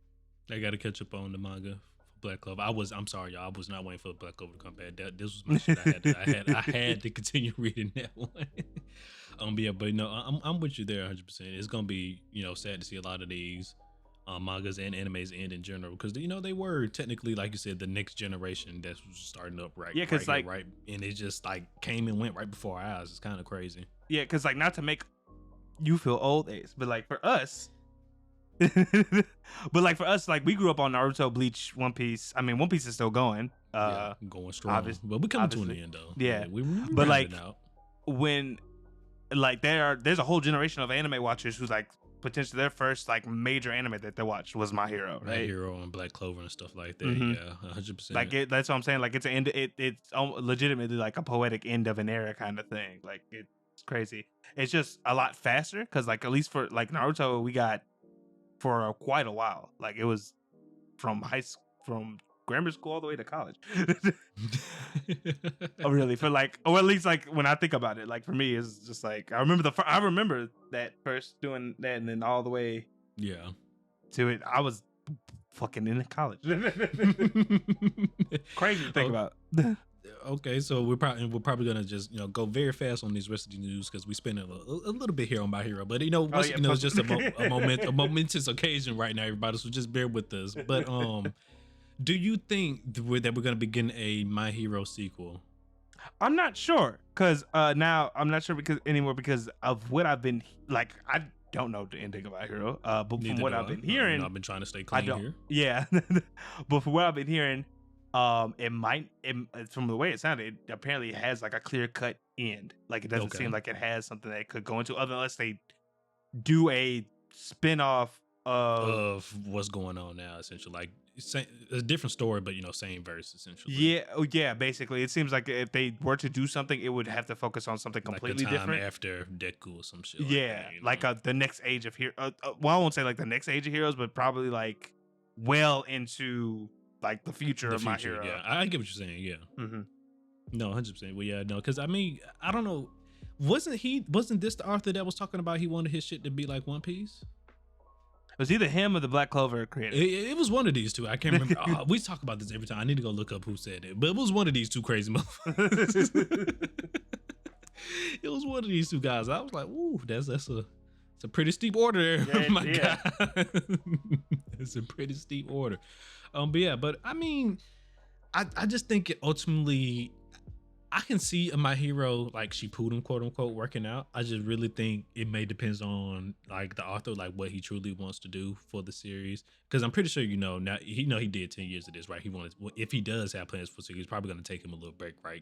I got to catch up on the manga for Black Clover. I'm sorry, y'all. I was not waiting for Black Clover to come back. This was my shit. I had to continue reading that one. But no, I'm with you there 100%. It's gonna be sad to see a lot of these mangas and animes end in general, because they were technically, like you said, the next generation that was starting up right. Yeah, because right, and it just like came and went right before our eyes. It's kind of crazy. Yeah, because like not to make you feel old, Ace, but like for us, like we grew up on Naruto, Bleach, One Piece. I mean, One Piece is still going. Going strong. But we're coming to an end though. Yeah, we but like out. When like there's a whole generation of anime watchers who's like potentially their first like major anime that they watched was My Hero, right? My Hero and Black Clover and stuff like that. Yeah, 100%. Like that's what I'm saying. Like it's an end. It's legitimately like a poetic end of an era kind of thing. Like it's crazy. It's just a lot faster because like at least for like Naruto, we got for quite a while. Like it was from high school. from grammar school all the way to college. Oh, really? For like, or at least like when I think about it, like for me, it's just like I remember that first doing that, and then all the way to it, I was fucking in college. Crazy to think about. Okay, so we're probably gonna just go very fast on these rest of the news because we spent a little bit here on My Hero, but it's just a momentous occasion right now, everybody. So just bear with us. But do you think that we're gonna be getting a My Hero sequel? I'm not sure because now I'm not sure because of what I've been like. I don't know the ending of My Hero, but from what I've been hearing, I've been trying to stay clean here. Yeah, but from what I've been hearing, from the way it sounded, it apparently has like a clear cut end. Like it doesn't seem like it has something that it could go into, unless they do a spin-off of what's going on now, essentially. Like a different story, but same verse, essentially. Yeah, basically. It seems like if they were to do something, it would have to focus on something completely different after Deku or some shit. Yeah, like the next age of Heroes. Well, I won't say like the next age of Heroes, but probably like well into like the future of My Hero. Yeah, I get what you're saying. Yeah. Mm-hmm. No, 100%. Well, yeah, no, because I mean, I don't know. Wasn't this the author that was talking about he wanted his shit to be like One Piece? It was either him or the Black Clover creator. It was one of these two. I can't remember. We talk about this every time. I need to go look up who said it, but it was one of these two crazy motherfuckers. It was one of these two guys. I was like, "Ooh, that's a pretty steep order there, my guy." It's a pretty steep order. But I mean, I just think it ultimately, I can see My Hero like Shippuden, quote unquote, working out. I just really think it may depends on like the author, like what he truly wants to do for the series. Because I'm pretty sure now he did 10 years of this, right? If he does have plans for the series, he's probably going to take him a little break, right?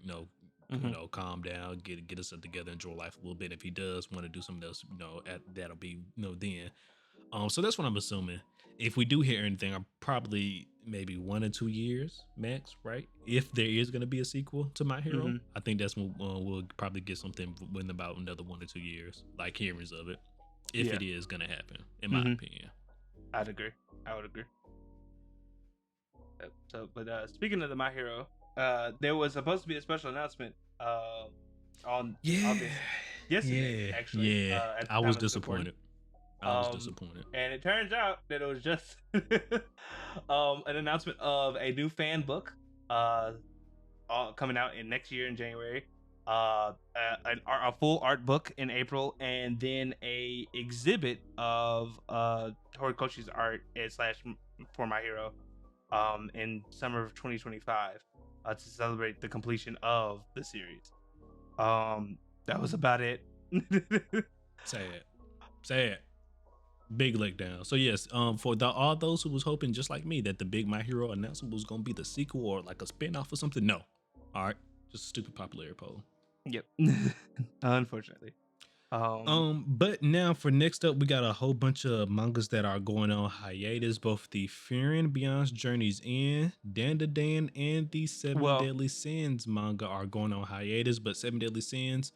Calm down, get us together, enjoy life a little bit. If he does want to do something else, that'll be then. So that's what I'm assuming. If we do hear anything, I'm probably maybe 1 or 2 years max, right? If there is going to be a sequel to My Hero, I think that's when we'll probably get something within about another 1 or 2 years, like hearings of it, if it is going to happen, in my opinion. I would agree. So, but speaking of the My Hero, there was supposed to be a special announcement on August. Yesterday, actually. I was disappointed. And it turns out that it was just an announcement of a new fan book coming out next year in January, a full art book in April, and then a exhibit of Horikoshi's art / for My Hero in summer of 2025 to celebrate the completion of the series. That was about it. Sad. Big letdown. So yes, for all those who was hoping, just like me, that the big My Hero announcement was gonna be the sequel or like a spin-off or something, no. All right, just a stupid popularity poll. Yep. Unfortunately. But now for next up, we got a whole bunch of mangas that are going on hiatus. Both the Frieren Beyond's Journey's End, Dan, and the Seven Deadly Sins manga are going on hiatus. But Seven Deadly Sins,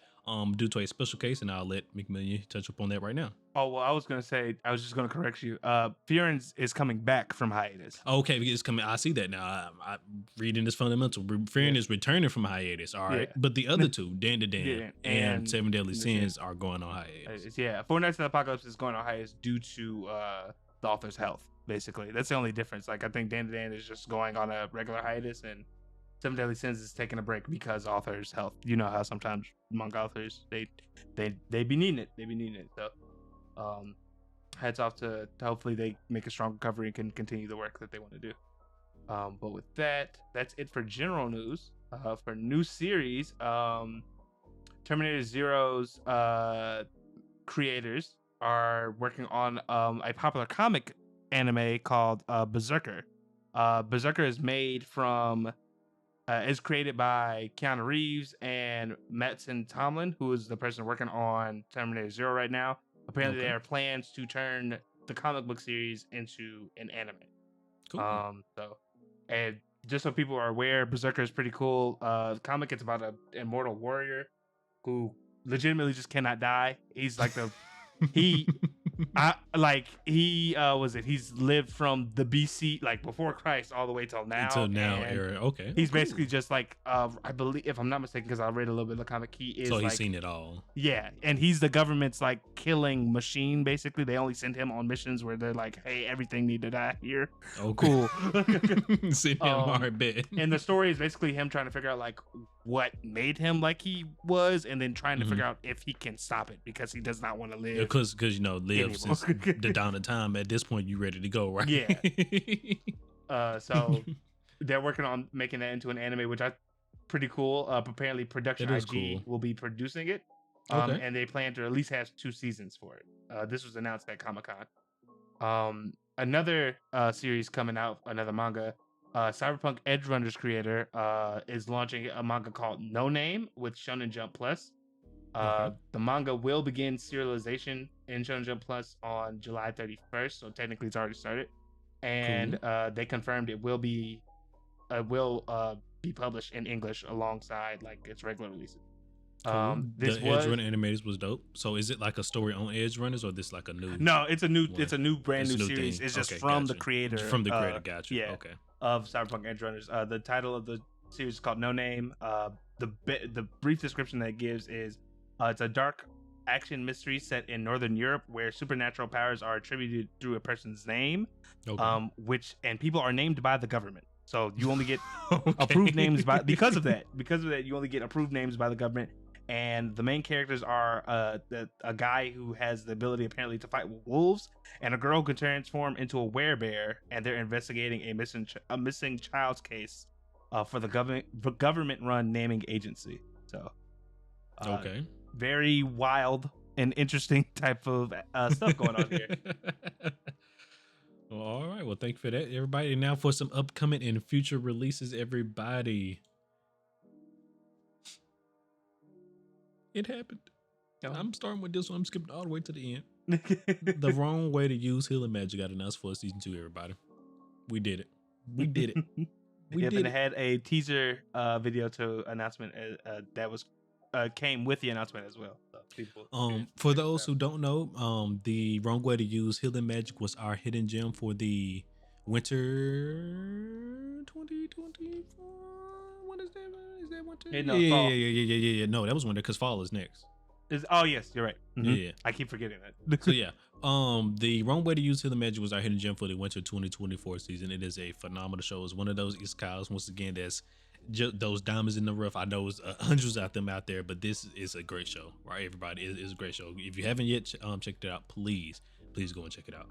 due to a special case, and I'll let McMillian touch upon that right now. Oh, well, I was just gonna correct you. Frieren's is coming back from hiatus. Okay, it's coming. I see that now. I'm reading this fundamental. Frieren is returning from hiatus. All right, but the other two, Dan and Seven Deadly Sins, are going on hiatus. Four Nights of the Apocalypse is going on hiatus due to the author's health. Basically, that's the only difference. Like I think Dan is just going on a regular hiatus, and Seven Deadly Sins is taking a break because author's health. You know how sometimes manga authors they be needing it. So. Heads off to hopefully they make a strong recovery and can continue the work that they want to do. But with that's it for general news. For new series, Terminator Zero's creators are working on a popular comic anime called Berserker. Berserker is made from is created by Keanu Reeves and Mattson Tomlin, who is the person working on Terminator Zero right now. Apparently, there are plans to turn the comic book series into an anime. Cool. And just so people are aware, Berserker is pretty cool. The comic, it's about an immortal warrior who legitimately just cannot die. He's like he He he's lived from the BC, like before Christ, all the way till now. Until now and era. Okay. he's basically just like I believe, if I'm not mistaken, because I read a little bit of the comic, he is So he's like, seen it all. yeah, and he's the government's like killing machine. Basically, they only send him on missions where they're like, hey, everything need to die here. Oh, Cool. See him hard bet. And the story is basically him trying to figure out like what made him like he was, and then trying to figure out if he can stop it, because he does not want to live. Because live since the dawn of time. At this point, you ready to go, right? Yeah. So they're working on making that into an anime, which I pretty cool. Apparently, Production IG will be producing it. And they plan to at least have 2 seasons for it. This was announced at Comic-Con. Another series coming out, another manga. Cyberpunk Edge Runners creator is launching a manga called No Name with Shonen Jump Plus. The manga will begin serialization in Shonen Jump Plus on July 31st, so technically it's already started. And they confirmed it will be published in English alongside like its regular releases. The Edge Runner animators was dope. So is it like a story on Edge Runners, or this like a new? No, it's a new brand new series. Thing. It's just from the creator. From the creator, gotcha. Yeah. Okay. Of Cyberpunk Edge Runners. The title of the series is called No Name. The brief description that it gives is it's a dark action mystery set in Northern Europe where supernatural powers are attributed through a person's name, and people are named by the government. So you only get approved names because of that. Because of that, you only get approved names by the government. And the main characters are a guy who has the ability apparently to fight with wolves, and a girl who can transform into a werebear, and they're investigating a missing child's case for the government-run naming agency. So, very wild and interesting type of stuff going on here. Well, all right. Well, thank you for that, everybody. And now for some upcoming and future releases, everybody. It happened. I'm starting with this one. I'm skipping all the way to the end. The Wrong Way to Use Healing Magic got announced for season 2, everybody. We did it. We did it. It had a teaser video to announcement that was came with the announcement as well. So for those who don't know, the Wrong Way to Use Healing Magic was our hidden gem for the winter 2024. What is that? Is that winter? Yeah. No, that was winter because fall is next. Yes, you're right. Mm-hmm. Yeah, I keep forgetting that. So yeah, the Wrong Way to Use Healing Magic was our hidden gem for the winter 2024 season. It is a phenomenal show. It's one of those isekais, once again, that's those diamonds in the rough. I know it's hundreds of them out there, but this is a great show, right? Everybody, it's a great show. If you haven't yet checked it out, please go and check it out.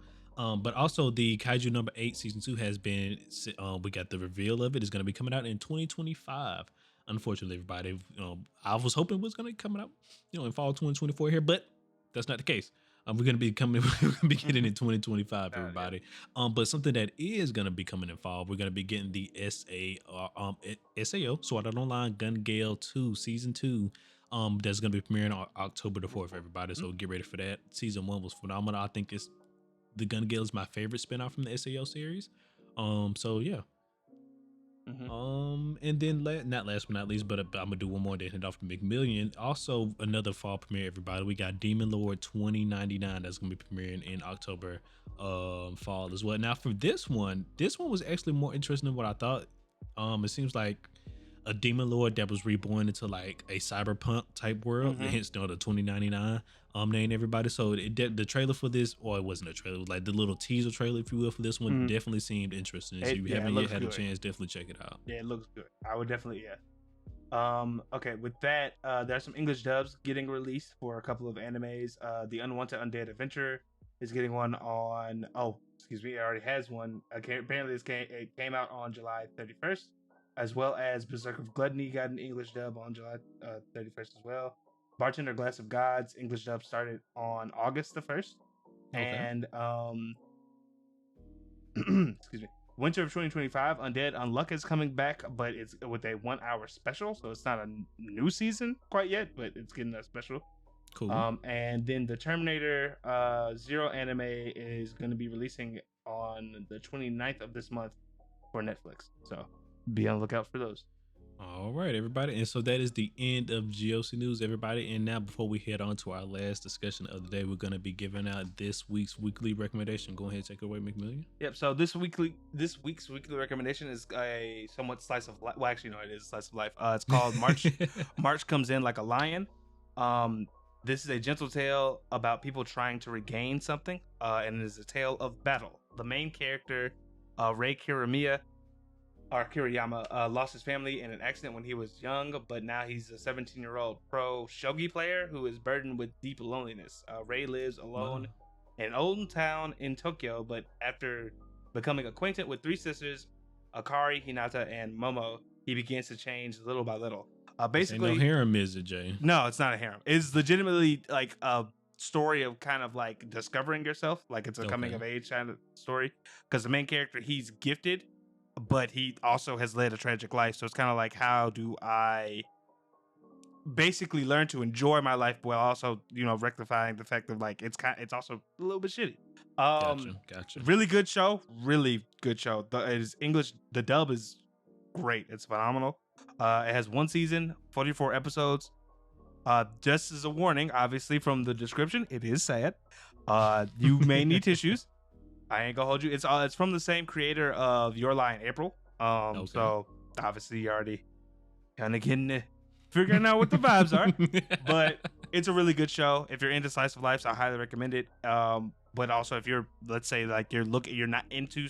But also the Kaiju number 8 season 2 has been we got the reveal of it. It's going to be coming out in 2025. Unfortunately, everybody, I was hoping it was going to come out, in fall 2024 here, but that's not the case. We're going to be getting in 2025, everybody. But something that is going to be coming in fall, we're going to be getting the SAO, Sword Art Online Gun Gale 2 season 2. That's going to be premiering on October the 4th, everybody. So get ready for that. Season 1 was phenomenal. I think the Gun Gale is my favorite spinoff from the SAO series. So yeah. Mm-hmm. And then not last but not least, but I'm gonna do one more day and head off to McMillian. Also, another fall premiere, everybody. We got Demon Lord 2099 that's gonna be premiering in October, fall as well. Now for this one was actually more interesting than what I thought. It seems like a Demon Lord that was reborn into like a cyberpunk type world, hence the 2099 name, everybody. So the trailer for this, or it wasn't a trailer, it was like the little teaser trailer, if you will, for this one, definitely seemed interesting. If you haven't yet had a chance, definitely check it out. Yeah, it looks good. I would definitely, okay, with that, there are some English dubs getting released for a couple of animes. The Unwanted Undead Adventure is getting one on, it already has one. Apparently it came out on July 31st. As well as Berserk of Gluttony got an English dub on July 31st as well. Bartender Glass of Gods English dub started on August the 1st. Okay. And excuse me, Winter of 2025 Undead Unluck is coming back, but it's with a 1 hour special, so it's not a new season quite yet, but it's getting a special. Cool. And then the Terminator Zero anime is going to be releasing on the 29th of this month for Netflix. So be on the lookout for those. All right, everybody. And so that is the end of GOC News, everybody. And now, before we head on to our last discussion of the day, we're going to be giving out this week's weekly recommendation. Go ahead and take it away, McMillian. Yep. So this week's weekly recommendation is a somewhat slice of life. Well, actually, no, it is a slice of life. It's called March. March Comes In Like a Lion. This is a gentle tale about people trying to regain something, and it is a tale of battle. The main character, Rei Kiriyama, lost his family in an accident when he was young, but now he's a 17-year-old pro shogi player who is burdened with deep loneliness. Rei lives alone in an old town in Tokyo, but after becoming acquainted with three sisters, Akari, Hinata, and Momo, he begins to change little by little. Basically, ain't no harem, is it, Jay? No, it's not a harem. It's legitimately like a story of kind of like discovering yourself. Like it's a coming of age kind of story. Because the main character, he's gifted, but he also has led a tragic life. So it's kind of like, how do I basically learn to enjoy my life while also, rectifying the fact of like it's also a little bit shitty. Gotcha. Really good show. Really good show. It's English. The dub is great. It's phenomenal. It has one season, 44 episodes. Just as a warning, obviously from the description, it is sad. You may need tissues. I ain't gonna hold you. It's from the same creator of Your Lie in April. So obviously you're already kind of figuring out what the vibes are. But it's a really good show. If you're into slice of life, I highly recommend it. But also if you're, let's say, like you're not into,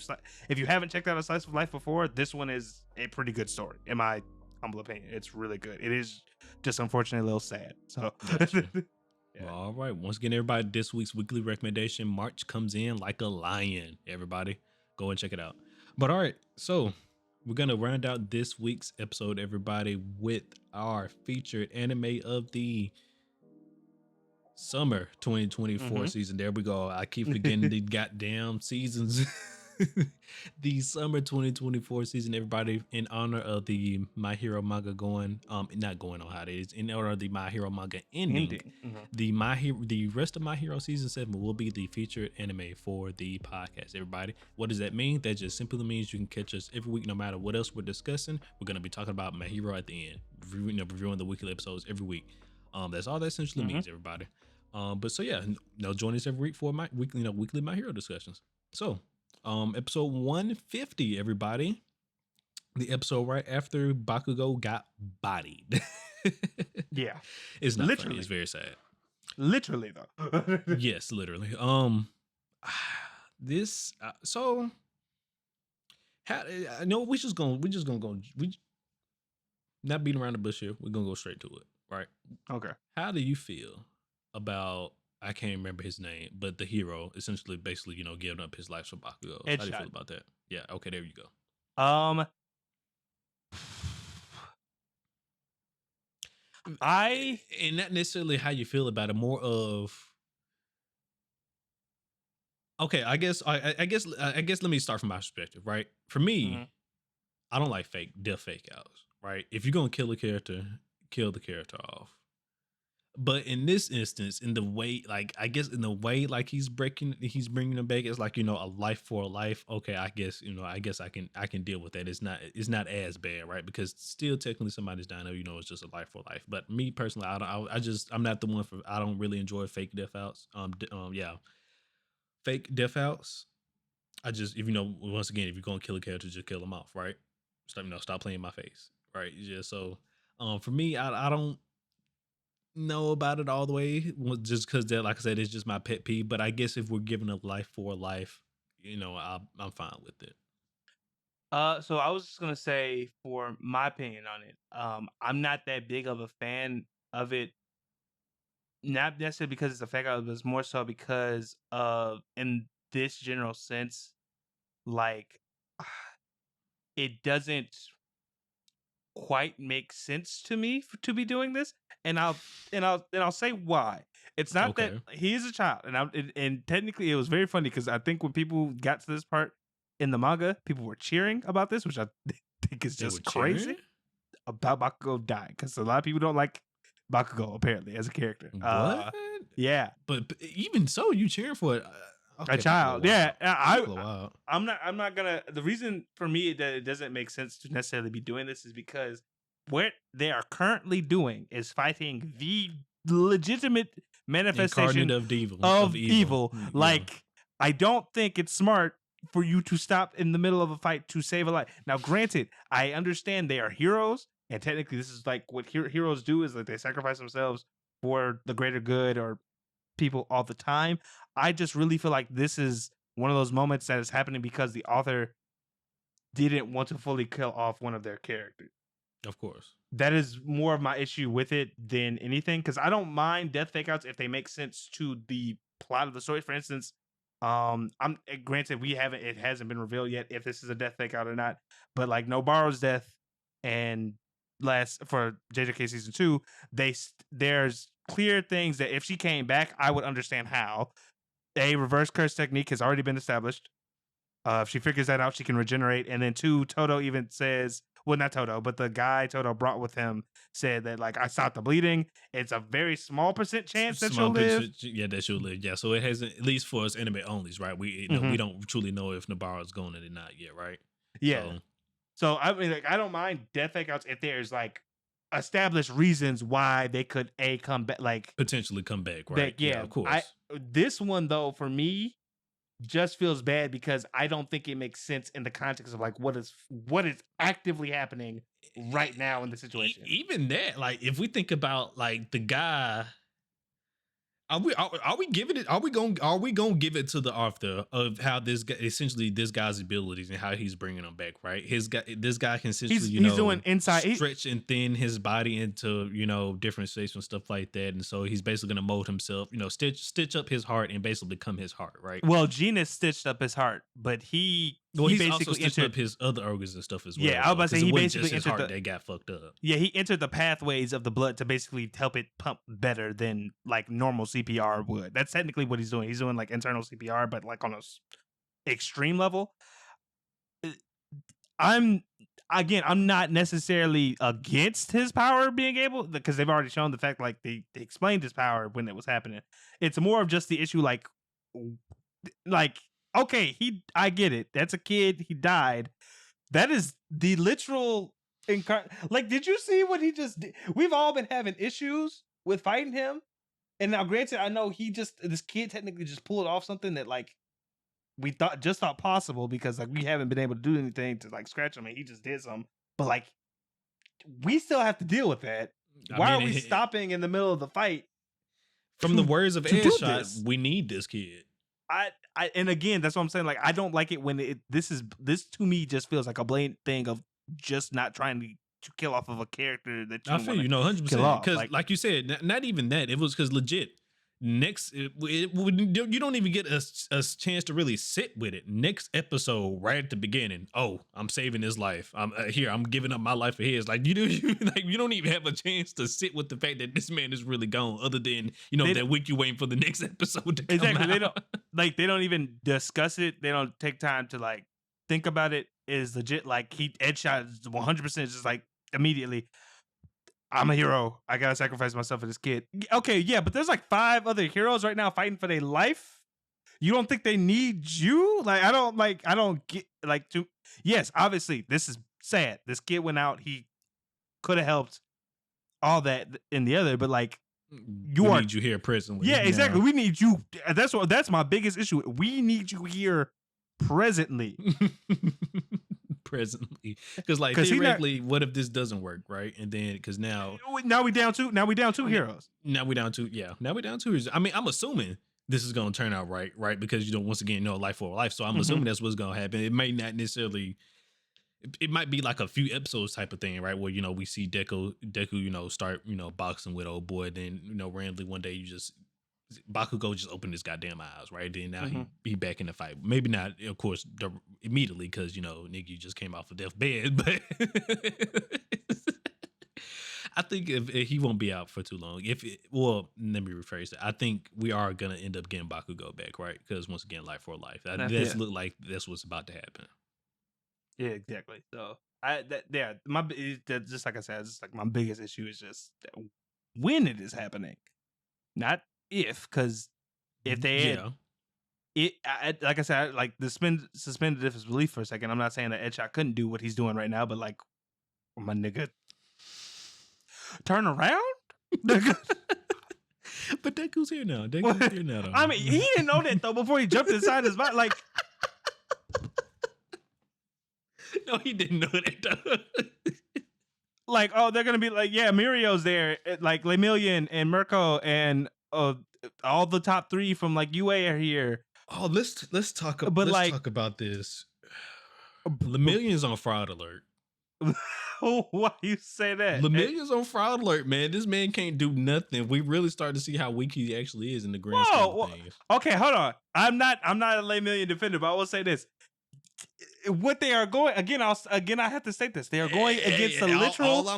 if you haven't checked out a slice of life before, this one is a pretty good story, in my humble opinion. It's really good. It is just unfortunately a little sad. So gotcha. Yeah. Well, all right. Once again, everybody, this week's weekly recommendation, March Comes In Like a Lion. Everybody, go and check it out. But all right, so we're going to round out this week's episode, everybody, with our featured anime of the summer 2024 season. There we go. I keep forgetting the goddamn seasons. The summer 2024 season, everybody, in honor of the My Hero manga not going on hiatus, in honor of the My Hero manga ending. The rest of My Hero season 7 will be the featured anime for the podcast, everybody. What does that mean? That just simply means you can catch us every week, no matter what else we're discussing. We're going to be talking about My Hero at the end, reviewing the weekly episodes every week. That's all that essentially means, everybody. But so yeah, join us every week for my weekly My Hero discussions. So episode 150, everybody. The episode right after Bakugo got bodied. Yeah. It's not literally funny. It's very sad. Literally though. Yes, literally. This so how we just gonna go, we not beating around the bush here. We're gonna go straight to it, right? Okay. How do you feel about, I can't remember his name, but the hero essentially basically, giving up his life for Bakugo? How do you feel about that? Yeah, okay, there you go. And not necessarily how you feel about it, more of, okay, I guess let me start from my perspective, right? For me, I don't like death fake outs, right? If you're gonna kill a character, kill the character off. But in this instance, in the way he's bringing them back, it's like, a life for a life. Okay, I guess I can deal with that. It's not as bad, right? Because still technically somebody's dying. It's just a life for life. But me personally, I'm not the one for. I don't really enjoy fake death outs. Fake death outs. Once again, if you're gonna kill a character, just kill them off, right? Stop playing my face, right? Just so, for me, I don't know about it all the way, just because that, like I said, it's just my pet peeve. But I guess if we're giving a life for a life, I'm fine with it. So I was just gonna say, for my opinion on it, I'm not that big of a fan of it. Not necessarily because it's a fake out, but it's more so because in this general sense, like it doesn't quite make sense to me to be doing this, and I'll say why. It's not that he is a child, and technically it was very funny because I think when people got to this part in the manga, people were cheering about this, which I think is just crazy about Bakugo dying, because a lot of people don't like Bakugo apparently as a character. What? Yeah, but even so, you cheering for it. A child. Yeah, I'm not gonna. The reason for me that it doesn't make sense to necessarily be doing this is because what they are currently doing is fighting the legitimate manifestation Incarnate of evil. evil. Yeah. Like, I don't think it's smart for you to stop in the middle of a fight to save a life. Now, granted, I understand they are heroes, and technically this is like what heroes do, is like they sacrifice themselves for the greater good or people all the time. I just really feel like this is one of those moments that is happening because the author didn't want to fully kill off one of their characters. Of course. That is more of my issue with it than anything, because I don't mind death fake outs if they make sense to the plot of the story. For instance, I'm granted it hasn't been revealed yet if this is a death fake out or not, but like Nobaro's death and for JJK season 2, there's clear things that if she came back, I would understand how. A reverse curse technique has already been established. If she figures that out, she can regenerate. And then 2, Toto even says, well, not Toto, but the guy Toto brought with him said that, like, I stopped the bleeding. It's a very small % chance that she'll live. Yeah, that she'll live. Yeah, so it hasn't, at least for us anime onlys, right? We we don't truly know if Nabaro's going or not yet, right? Yeah. So I mean, like, I don't mind death fake outs if there's like established reasons why they could come back, like potentially come back, right? Yeah, of course. This one though, for me, just feels bad because I don't think it makes sense in the context of like what is actively happening right now in the situation. Even that, like, if we think about like the guy, are we giving it? Are we going give it to the author of how this guy, essentially this guy's abilities and how he's bringing them back, right? This guy can essentially he's doing inside stretch and thin his body into different shapes and stuff like that, and so he's basically going to mold himself, stitch up his heart and basically become his heart, right? Well, Gina stitched up his heart, but he's basically also stitched up his other organs and stuff as well. Yeah, I was about to say he basically his heart that got fucked up. Yeah, he entered the pathways of the blood to basically help it pump better than like normal CPR would. That's technically what he's doing. He's doing like internal CPR, but like on a extreme level. I'm not necessarily against his power being able, because they've already shown the fact, like they explained his power when it was happening. It's more of just the issue, like okay, I get it. That's a kid. He died. That is the literal like, did you see what he just did? We've all been having issues with fighting him. And now, granted, I know this kid technically just pulled off something that like we thought possible, because like we haven't been able to do anything to like scratch him, and he just did something. But like, we still have to deal with that. Why are we stopping in the middle of the fight? From the words of Headshot, we need this kid. And again, that's what I'm saying. Like, I don't like it when this to me just feels like a blatant thing of just not trying to kill off of a character that you I feel 100%. Because like you said, not even that. It was because legit. Next, you don't even get a chance to really sit with it. Next episode, right at the beginning, I'm saving his life. I'm giving up my life for his. Like, you don't even have a chance to sit with the fact that this man is really gone. Other than that week you waiting for the next episode to come out. They don't even discuss it. They don't take time to like think about it. Is legit. Like, Headshot is 100% just like immediately, I'm a hero. I gotta sacrifice myself for this kid. Okay, yeah, but there's like 5 other heroes right now fighting for their life. You don't think they need you? Like, I don't get like to. Yes, obviously, this is sad. This kid went out. He could have helped all that in the other, but like, we need you here presently. Yeah, exactly. We need you. That's my biggest issue. We need you here presently. Presently, because like theoretically, what if this doesn't work, right? And then because now we down 2 heroes. Now we down 2 heroes. I mean, I'm assuming this is going to turn out right, because once again, life for life. So I'm assuming that's what's going to happen. It may not necessarily. It might be like a few episodes type of thing, right? Where we see Deku, start boxing with old boy. Then randomly one day Bakugo just opened his goddamn eyes, right? Then now he back in the fight. Maybe not, of course, immediately, because nigga just came off a deathbed. But I think if he won't be out for too long. Let me rephrase it. I think we are gonna end up getting Bakugo back, right? Because once again, life for life. That look like that's what's about to happen. Yeah, exactly. So just like I said, it's just like my biggest issue is just when it is happening, not if, because if they had, like I said, like suspended disbelief for a second. I'm not saying that Headshot couldn't do what he's doing right now, but like, my nigga, turn around. But Deku's here now. Deku's here now. Though. I mean, he didn't know that though before he jumped inside his body. Like, no, he didn't know that though. Like, oh, they're gonna be like, yeah, Mirio's there, like McMillian and Mirko and all the top 3 from like UA are here. Oh, let's talk. But let's talk about this. McMillian's on fraud alert. Why you say that? McMillian's on fraud alert, man. This man can't do nothing. We really start to see how weak he actually is in the grand scheme of things. Okay, hold on. I'm not a McMillian defender, but I will say this. What they are going again, I have to state this. They are going against the literal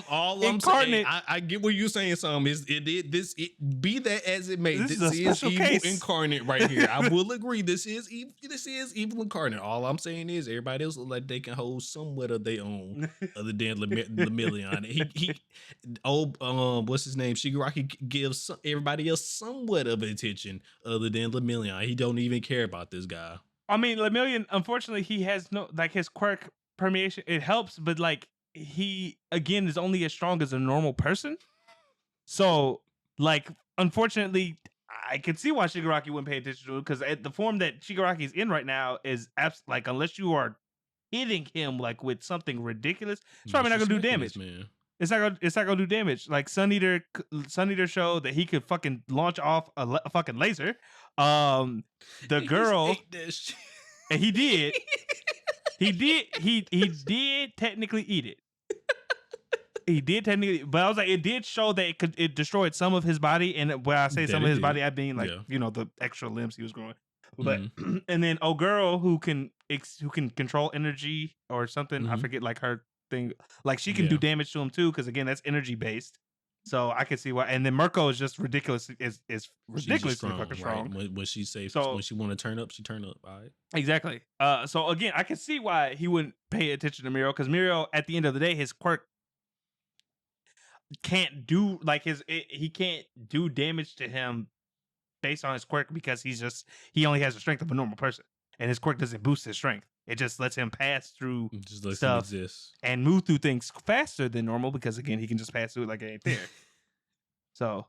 incarnate. I get what you're saying. Some is be that as it may. This is evil case. Incarnate right here. I will agree. This is evil incarnate. All I'm saying is everybody else look like they can hold somewhat of their own, other than McMillian. What's his name? Shigaraki gives everybody else somewhat of attention, other than McMillian. He don't even care about this guy. I mean, McMillian, unfortunately, he has no, like, his quirk permeation, it helps, but like, he, again, is only as strong as a normal person. So, like, unfortunately, I can see why Shigaraki wouldn't pay attention to it, because the form that Shigaraki's in right now is, like, unless you are hitting him, like, with something ridiculous, it's probably not going to do damage. Man. It's not gonna do damage. Like Sun Eater showed that he could fucking launch off a fucking laser. The girl, and he did. He did technically eat it. He did technically, but I was like, it did show that it destroyed some of his body, and when I say some of his body, I mean like the extra limbs he was growing. But and then girl who can control energy or something. I forget like her thing, like she can do damage to him too, because again that's energy based, so I can see why. And then Mirko is just ridiculous, is ridiculously fucking strong. Right? When she's safe, so when she want to turn up, she turn up. All right, exactly. So again, I can see why he wouldn't pay attention to Mirio, because Mirio at the end of the day, his quirk can't do like he can't do damage to him based on his quirk, because he only has the strength of a normal person, and his quirk doesn't boost his strength. It just lets him pass through stuff and move through things faster than normal, because again, he can just pass through it like it ain't there. So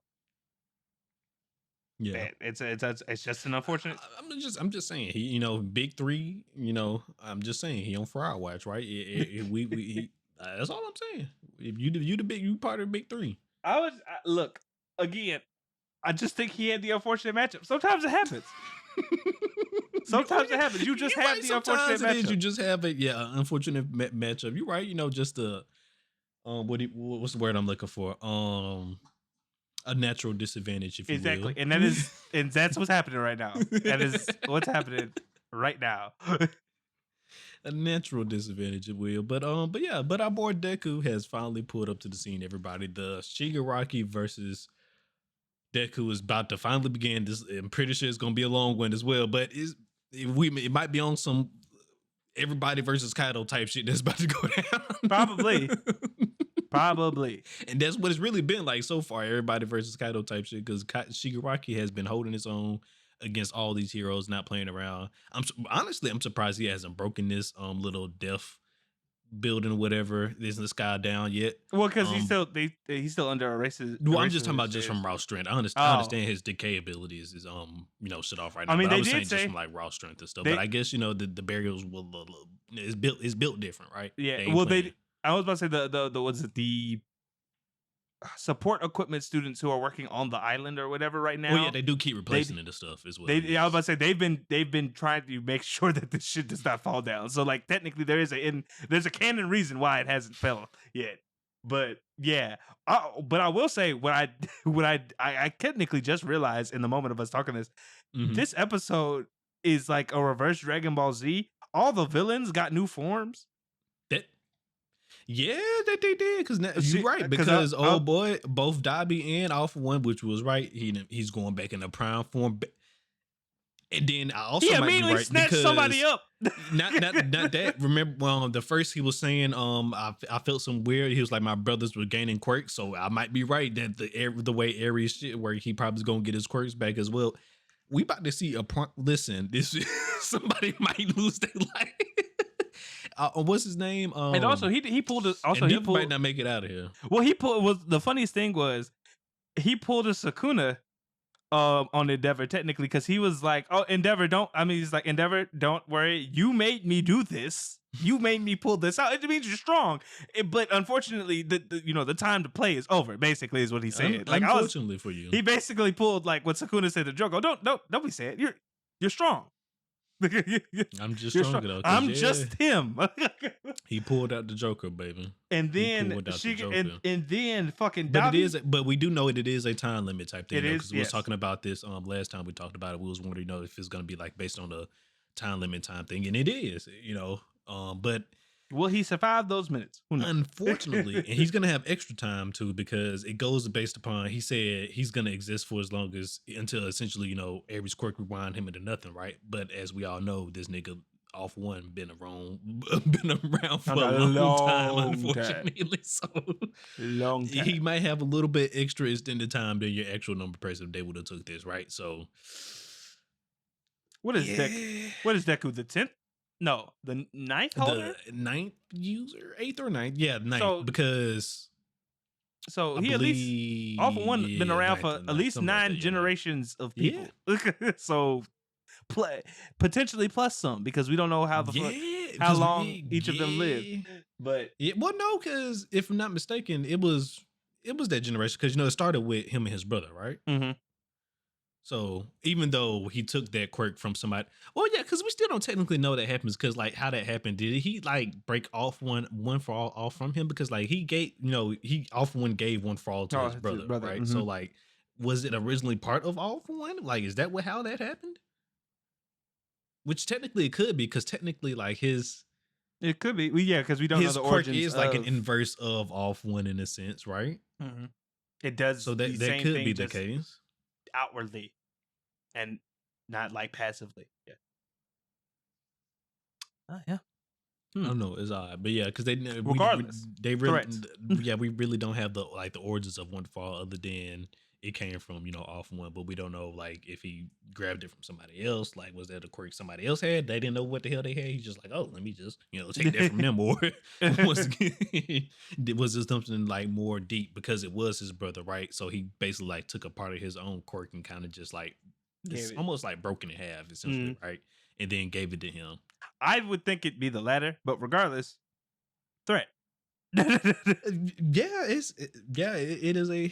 yeah, it's just an unfortunate. I'm just saying he, big 3. I'm just saying he on Fire Watch, right? That's all I'm saying. If you part of the big 3. Look again. I just think he had the unfortunate matchup. Sometimes it happens. Sometimes it happens. You just have the unfortunate matchup. You just have unfortunate matchup. You're right. Just what's the word I'm looking for? A natural disadvantage, if you will. Exactly, and that's what's happening right now. That is what's happening right now. A natural disadvantage, if you will. But our boy Deku has finally pulled up to the scene. Everybody, the Shigaraki versus Deku is about to finally begin. This, I'm pretty sure it's going to be a long one as well, but it might be on some everybody versus Kaido type shit that's about to go down. Probably. And that's what it's really been like so far, everybody versus Kaido type shit, because Shigaraki has been holding his own against all these heroes, not playing around. I'm surprised he hasn't broken this little death building or whatever. This guy down yet. Well, because he's still under a racist. Well, I'm just talking about just from raw strength. I understand his decay abilities is shut off right now. I mean, I was saying just from like raw strength and stuff. But I guess the barriers is built different, right? Yeah. I was about to say the support equipment students who are working on the island or whatever right now. Well, yeah, they do keep replacing it and stuff as well. I was about to say they've been trying to make sure that this shit does not fall down. So like technically there's a canon reason why it hasn't fell yet. But yeah, but I will say what I technically just realized in the moment of us talking this, this episode is like a reverse Dragon Ball Z. All the villains got new forms. Yeah, that they did, because you're right, because boy, both Dabi and Alpha One, which was right, he's going back in the prime form, and then I also might be right because somebody up. not that. Remember, the first he was saying, I felt some weird. He was like, my brothers were gaining quirks, so I might be right that the way Aries shit where he probably gonna get his quirks back as well. We about to see listen, this somebody might lose their life. What's his name? And also he pulled it. Also he Endeavor pulled. might not make it out of here. Well, he pulled. Was the funniest thing was he pulled a Sukuna on Endeavor technically because he was like, "Oh, Endeavor, don't." I mean, he's like, "Endeavor, don't worry. You made me do this. You made me pull this out. It means you're strong." But unfortunately, the time to play is over. Basically, is what he said. Like, unfortunately for you, he basically pulled like what Sukuna said to Jogo. Don't be sad. You're strong. I'm just stronger though. I'm just him. He pulled out the Joker, baby. And then and then fucking Dobby. But we do know it is a time limit type thing. Because we was yes. talking about this last time we talked about it. We was wondering, if it's gonna be like based on the time limit time thing, and it is, but will he survive those minutes? Unfortunately, and he's gonna have extra time too because it goes based upon. He said he's gonna exist for as long as until essentially Aries quirk rewind him into nothing, right? But as we all know, this nigga off one been around for a long time, unfortunately. So long time. He might have a little bit extra extended time than your actual number person if they would have took this, right? So what is Deku? What is Deku? The 10th? No, the 9th holder? The 9th user? 8th or 9th? Yeah, 9th. Because so he at least off of one been around for at least 9 generations of people. Yeah. So potentially plus some because we don't know how how long each of them lived. But no, because if I'm not mistaken, it was that generation because it started with him and his brother, right? Mm-hmm. So even though he took that quirk from somebody, because we still don't technically know that happens because like how that happened. Did he like break off one for all off from him because like he gave he off one gave one for all to his brother, right? Mm-hmm. So like was it originally part of all for one? Like is that how that happened? Which technically it could be because technically like it could be because we don't know the origins. His quirk is like an inverse of all for one in a sense, right? Mm-hmm. It does. So that could be the case. Outwardly and not like passively. Yeah. I don't know. It's odd, but yeah, because regardless, we really don't have the origins of one fall other than it came from off one, but we don't know like if he grabbed it from somebody else. Like, was that a quirk somebody else had? They didn't know what the hell they had. He's just like, oh, let me just take that from them. Or once again, was this something like more deep because it was his brother, right? So he basically like took a part of his own quirk and kind of just like it's almost like broken in half, essentially, right? And then gave it to him. I would think it'd be the latter, but regardless, threat. It is a.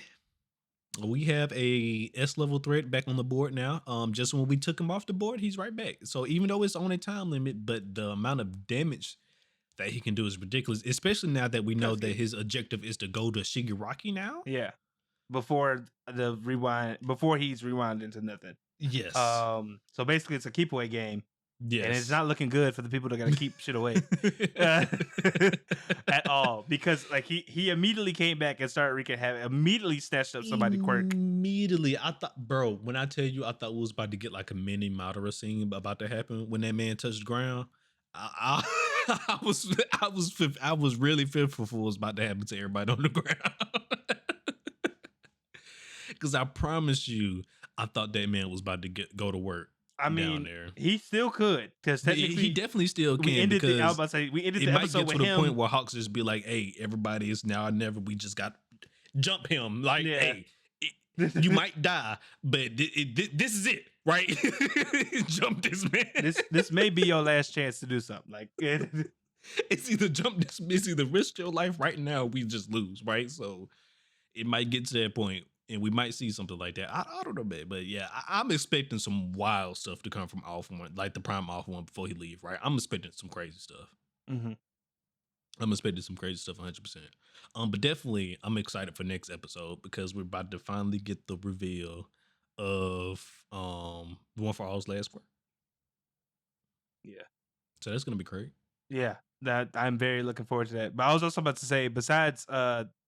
We have a S level threat back on the board now. Just when we took him off the board, he's right back. So even though it's on a time limit, but the amount of damage that he can do is ridiculous. Especially now that we know that his objective is to go to Shigaraki now. Yeah, before he's rewound into nothing. Yes. So basically, it's a keep away game. Yes. And it's not looking good for the people that got to keep shit away at all because like he immediately came back and started wreaking havoc. Immediately snatched up somebody's quirk. Immediately, I thought, bro. When I tell you, I thought we was about to get like a mini Madara scene about to happen when that man touched the ground. I was really fearful for what was about to happen to everybody on the ground. Because I promise you, I thought that man was about to go to work. I mean, he still could because technically he definitely still can. We ended the episode with him. It might get to the point where Hawks just be like, "Hey, everybody is now or never. We just got jump him. Like, hey, you might die, but this is it, right? Jump this man. This may be your last chance to do something. Like, it's either jump this, it's either risk your life right now. Or we just lose, right? So it might get to that point. And we might see something like that. I don't know, man. But yeah, I'm expecting some wild stuff to come from Alpha One, like the Prime Alpha One before he leave, right? I'm expecting some crazy stuff. Mm-hmm. I'm expecting some crazy stuff 100%. But definitely I'm excited for next episode because we're about to finally get the reveal of One for All's last quirk. Yeah. So that's gonna be great. Yeah. That I'm very looking forward to that. But I was also about to say, besides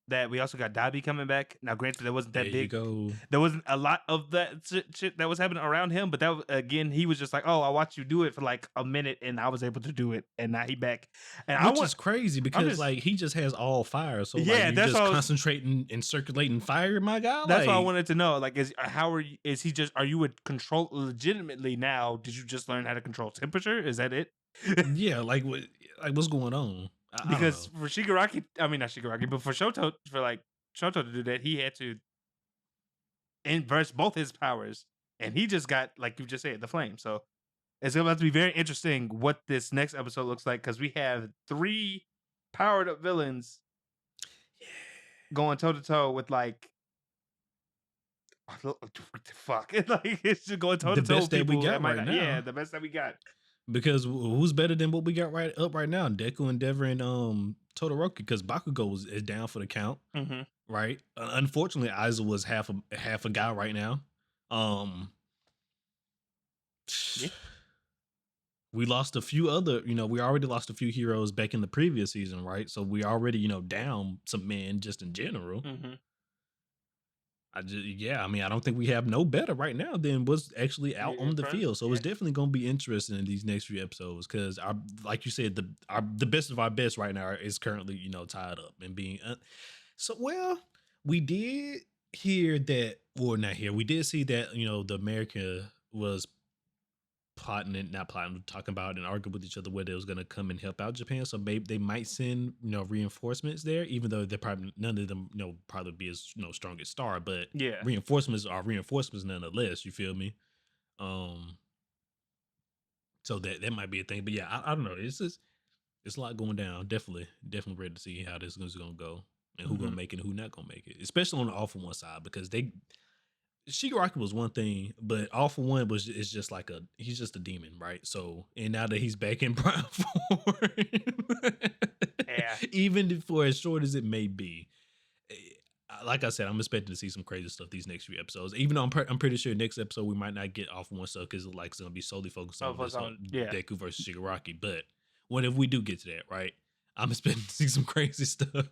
that we also got Dabi coming back. Now, granted, there wasn't that big. There wasn't a lot of that shit that was happening around him, but that again, he was just like, "Oh, I watched you do it for like a minute, and I was able to do it, and now he back." And which is crazy because like he just has all fire, so yeah, like, that's just concentrating and circulating fire, my guy. That's what I wanted to know. Like, are you would control legitimately now? Did you just learn how to control temperature? Is that it? Yeah, like what's going on? I don't Because know. for Shigaraki, I mean not Shigaraki, but for Shoto to do that, he had to inverse both his powers, and he just got, like you just said, the flame. So it's about to be very interesting what this next episode looks like, because we have 3 powered up villains going toe to toe with like fuck, like it's just going toe The to toe best with that we people that got might right not. now. Yeah, the best that we got. Because who's better than what we got right now? Deku, Endeavor, and Todoroki. Because Bakugo is down for the count, Mm-hmm. right? Unfortunately, Aiza was half a guy right now. Yeah. We lost a few other, we already lost a few heroes back in the previous season, right? So we already, down some men just in general. Mm-hmm. I don't think we have no better right now than what's actually out on the field. So it's definitely going to be interesting in these next few episodes because, like you said, the best of our best right now is currently, tied up and being. We did hear that, or not here. We did see that, the America was talking about and arguing with each other whether it was going to come and help out Japan. So maybe they might send, reinforcements there, even though they're probably none of them, probably be as, strongest star, but Yeah. reinforcements are reinforcements nonetheless. You feel me? So that might be a thing, but yeah, I don't know. It's a lot going down. Definitely ready to see how this is going to go and who going to make it and who not going to make it, especially on the All For One side, because Shigaraki was one thing, but All For One is just like he's just a demon, right? So, and now that he's back in prime form, Yeah. even for as short as it may be, like I said, I'm expecting to see some crazy stuff these next few episodes. Even though I'm pretty sure next episode we might not get All For One stuff because it's going to be solely focused on Deku versus Shigaraki. But what if we do get to that, right? I'm expecting to see some crazy stuff.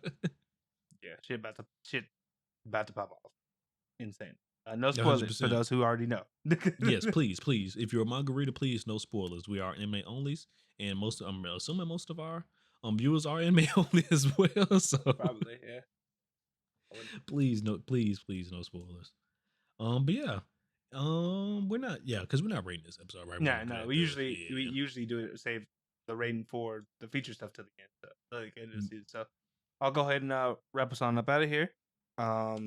Yeah, shit about to pop off. Insane. No spoilers 100%. For those who already know. Yes, please. If you're a manga reader, please, no spoilers. We are anime onlys, and I'm assuming most of our viewers are anime only as well. So probably, yeah. Please, no spoilers. But yeah, we're not, because we're not rating this episode, right? No. We usually do it, save the rating for the feature stuff to the end. So I'll go ahead and wrap us on up out of here.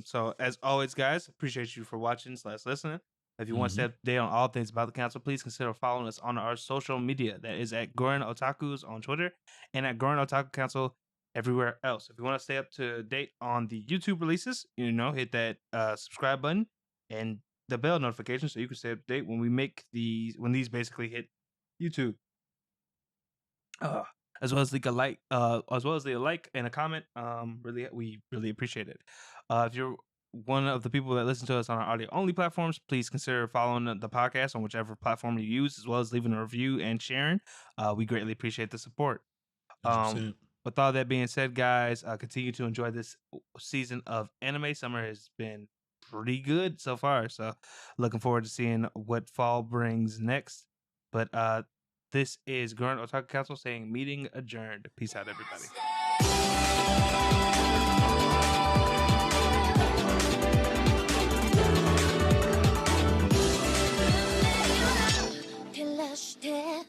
So as always, guys, appreciate you for watching / listening. If you want to stay up to date on all things about the council, please consider following us on our social media. That is at Gurren Otaku's on Twitter and at Gurren Otaku Council everywhere else. If you want to stay up to date on the YouTube releases, hit that subscribe button and the bell notification so you can stay up to date when these basically hit YouTube. As well as leave a like, and a comment. We really appreciate it. If you're one of the people that listen to us on our audio only platforms, please consider following the podcast on whichever platform you use, as well as leaving a review and sharing. We greatly appreciate the support. With all that being said, guys, continue to enjoy this season of anime. Summer has been pretty good so far, so looking forward to seeing what fall brings next. But this is Gurren Otaku Council saying meeting adjourned. Peace out, everybody. Yeah.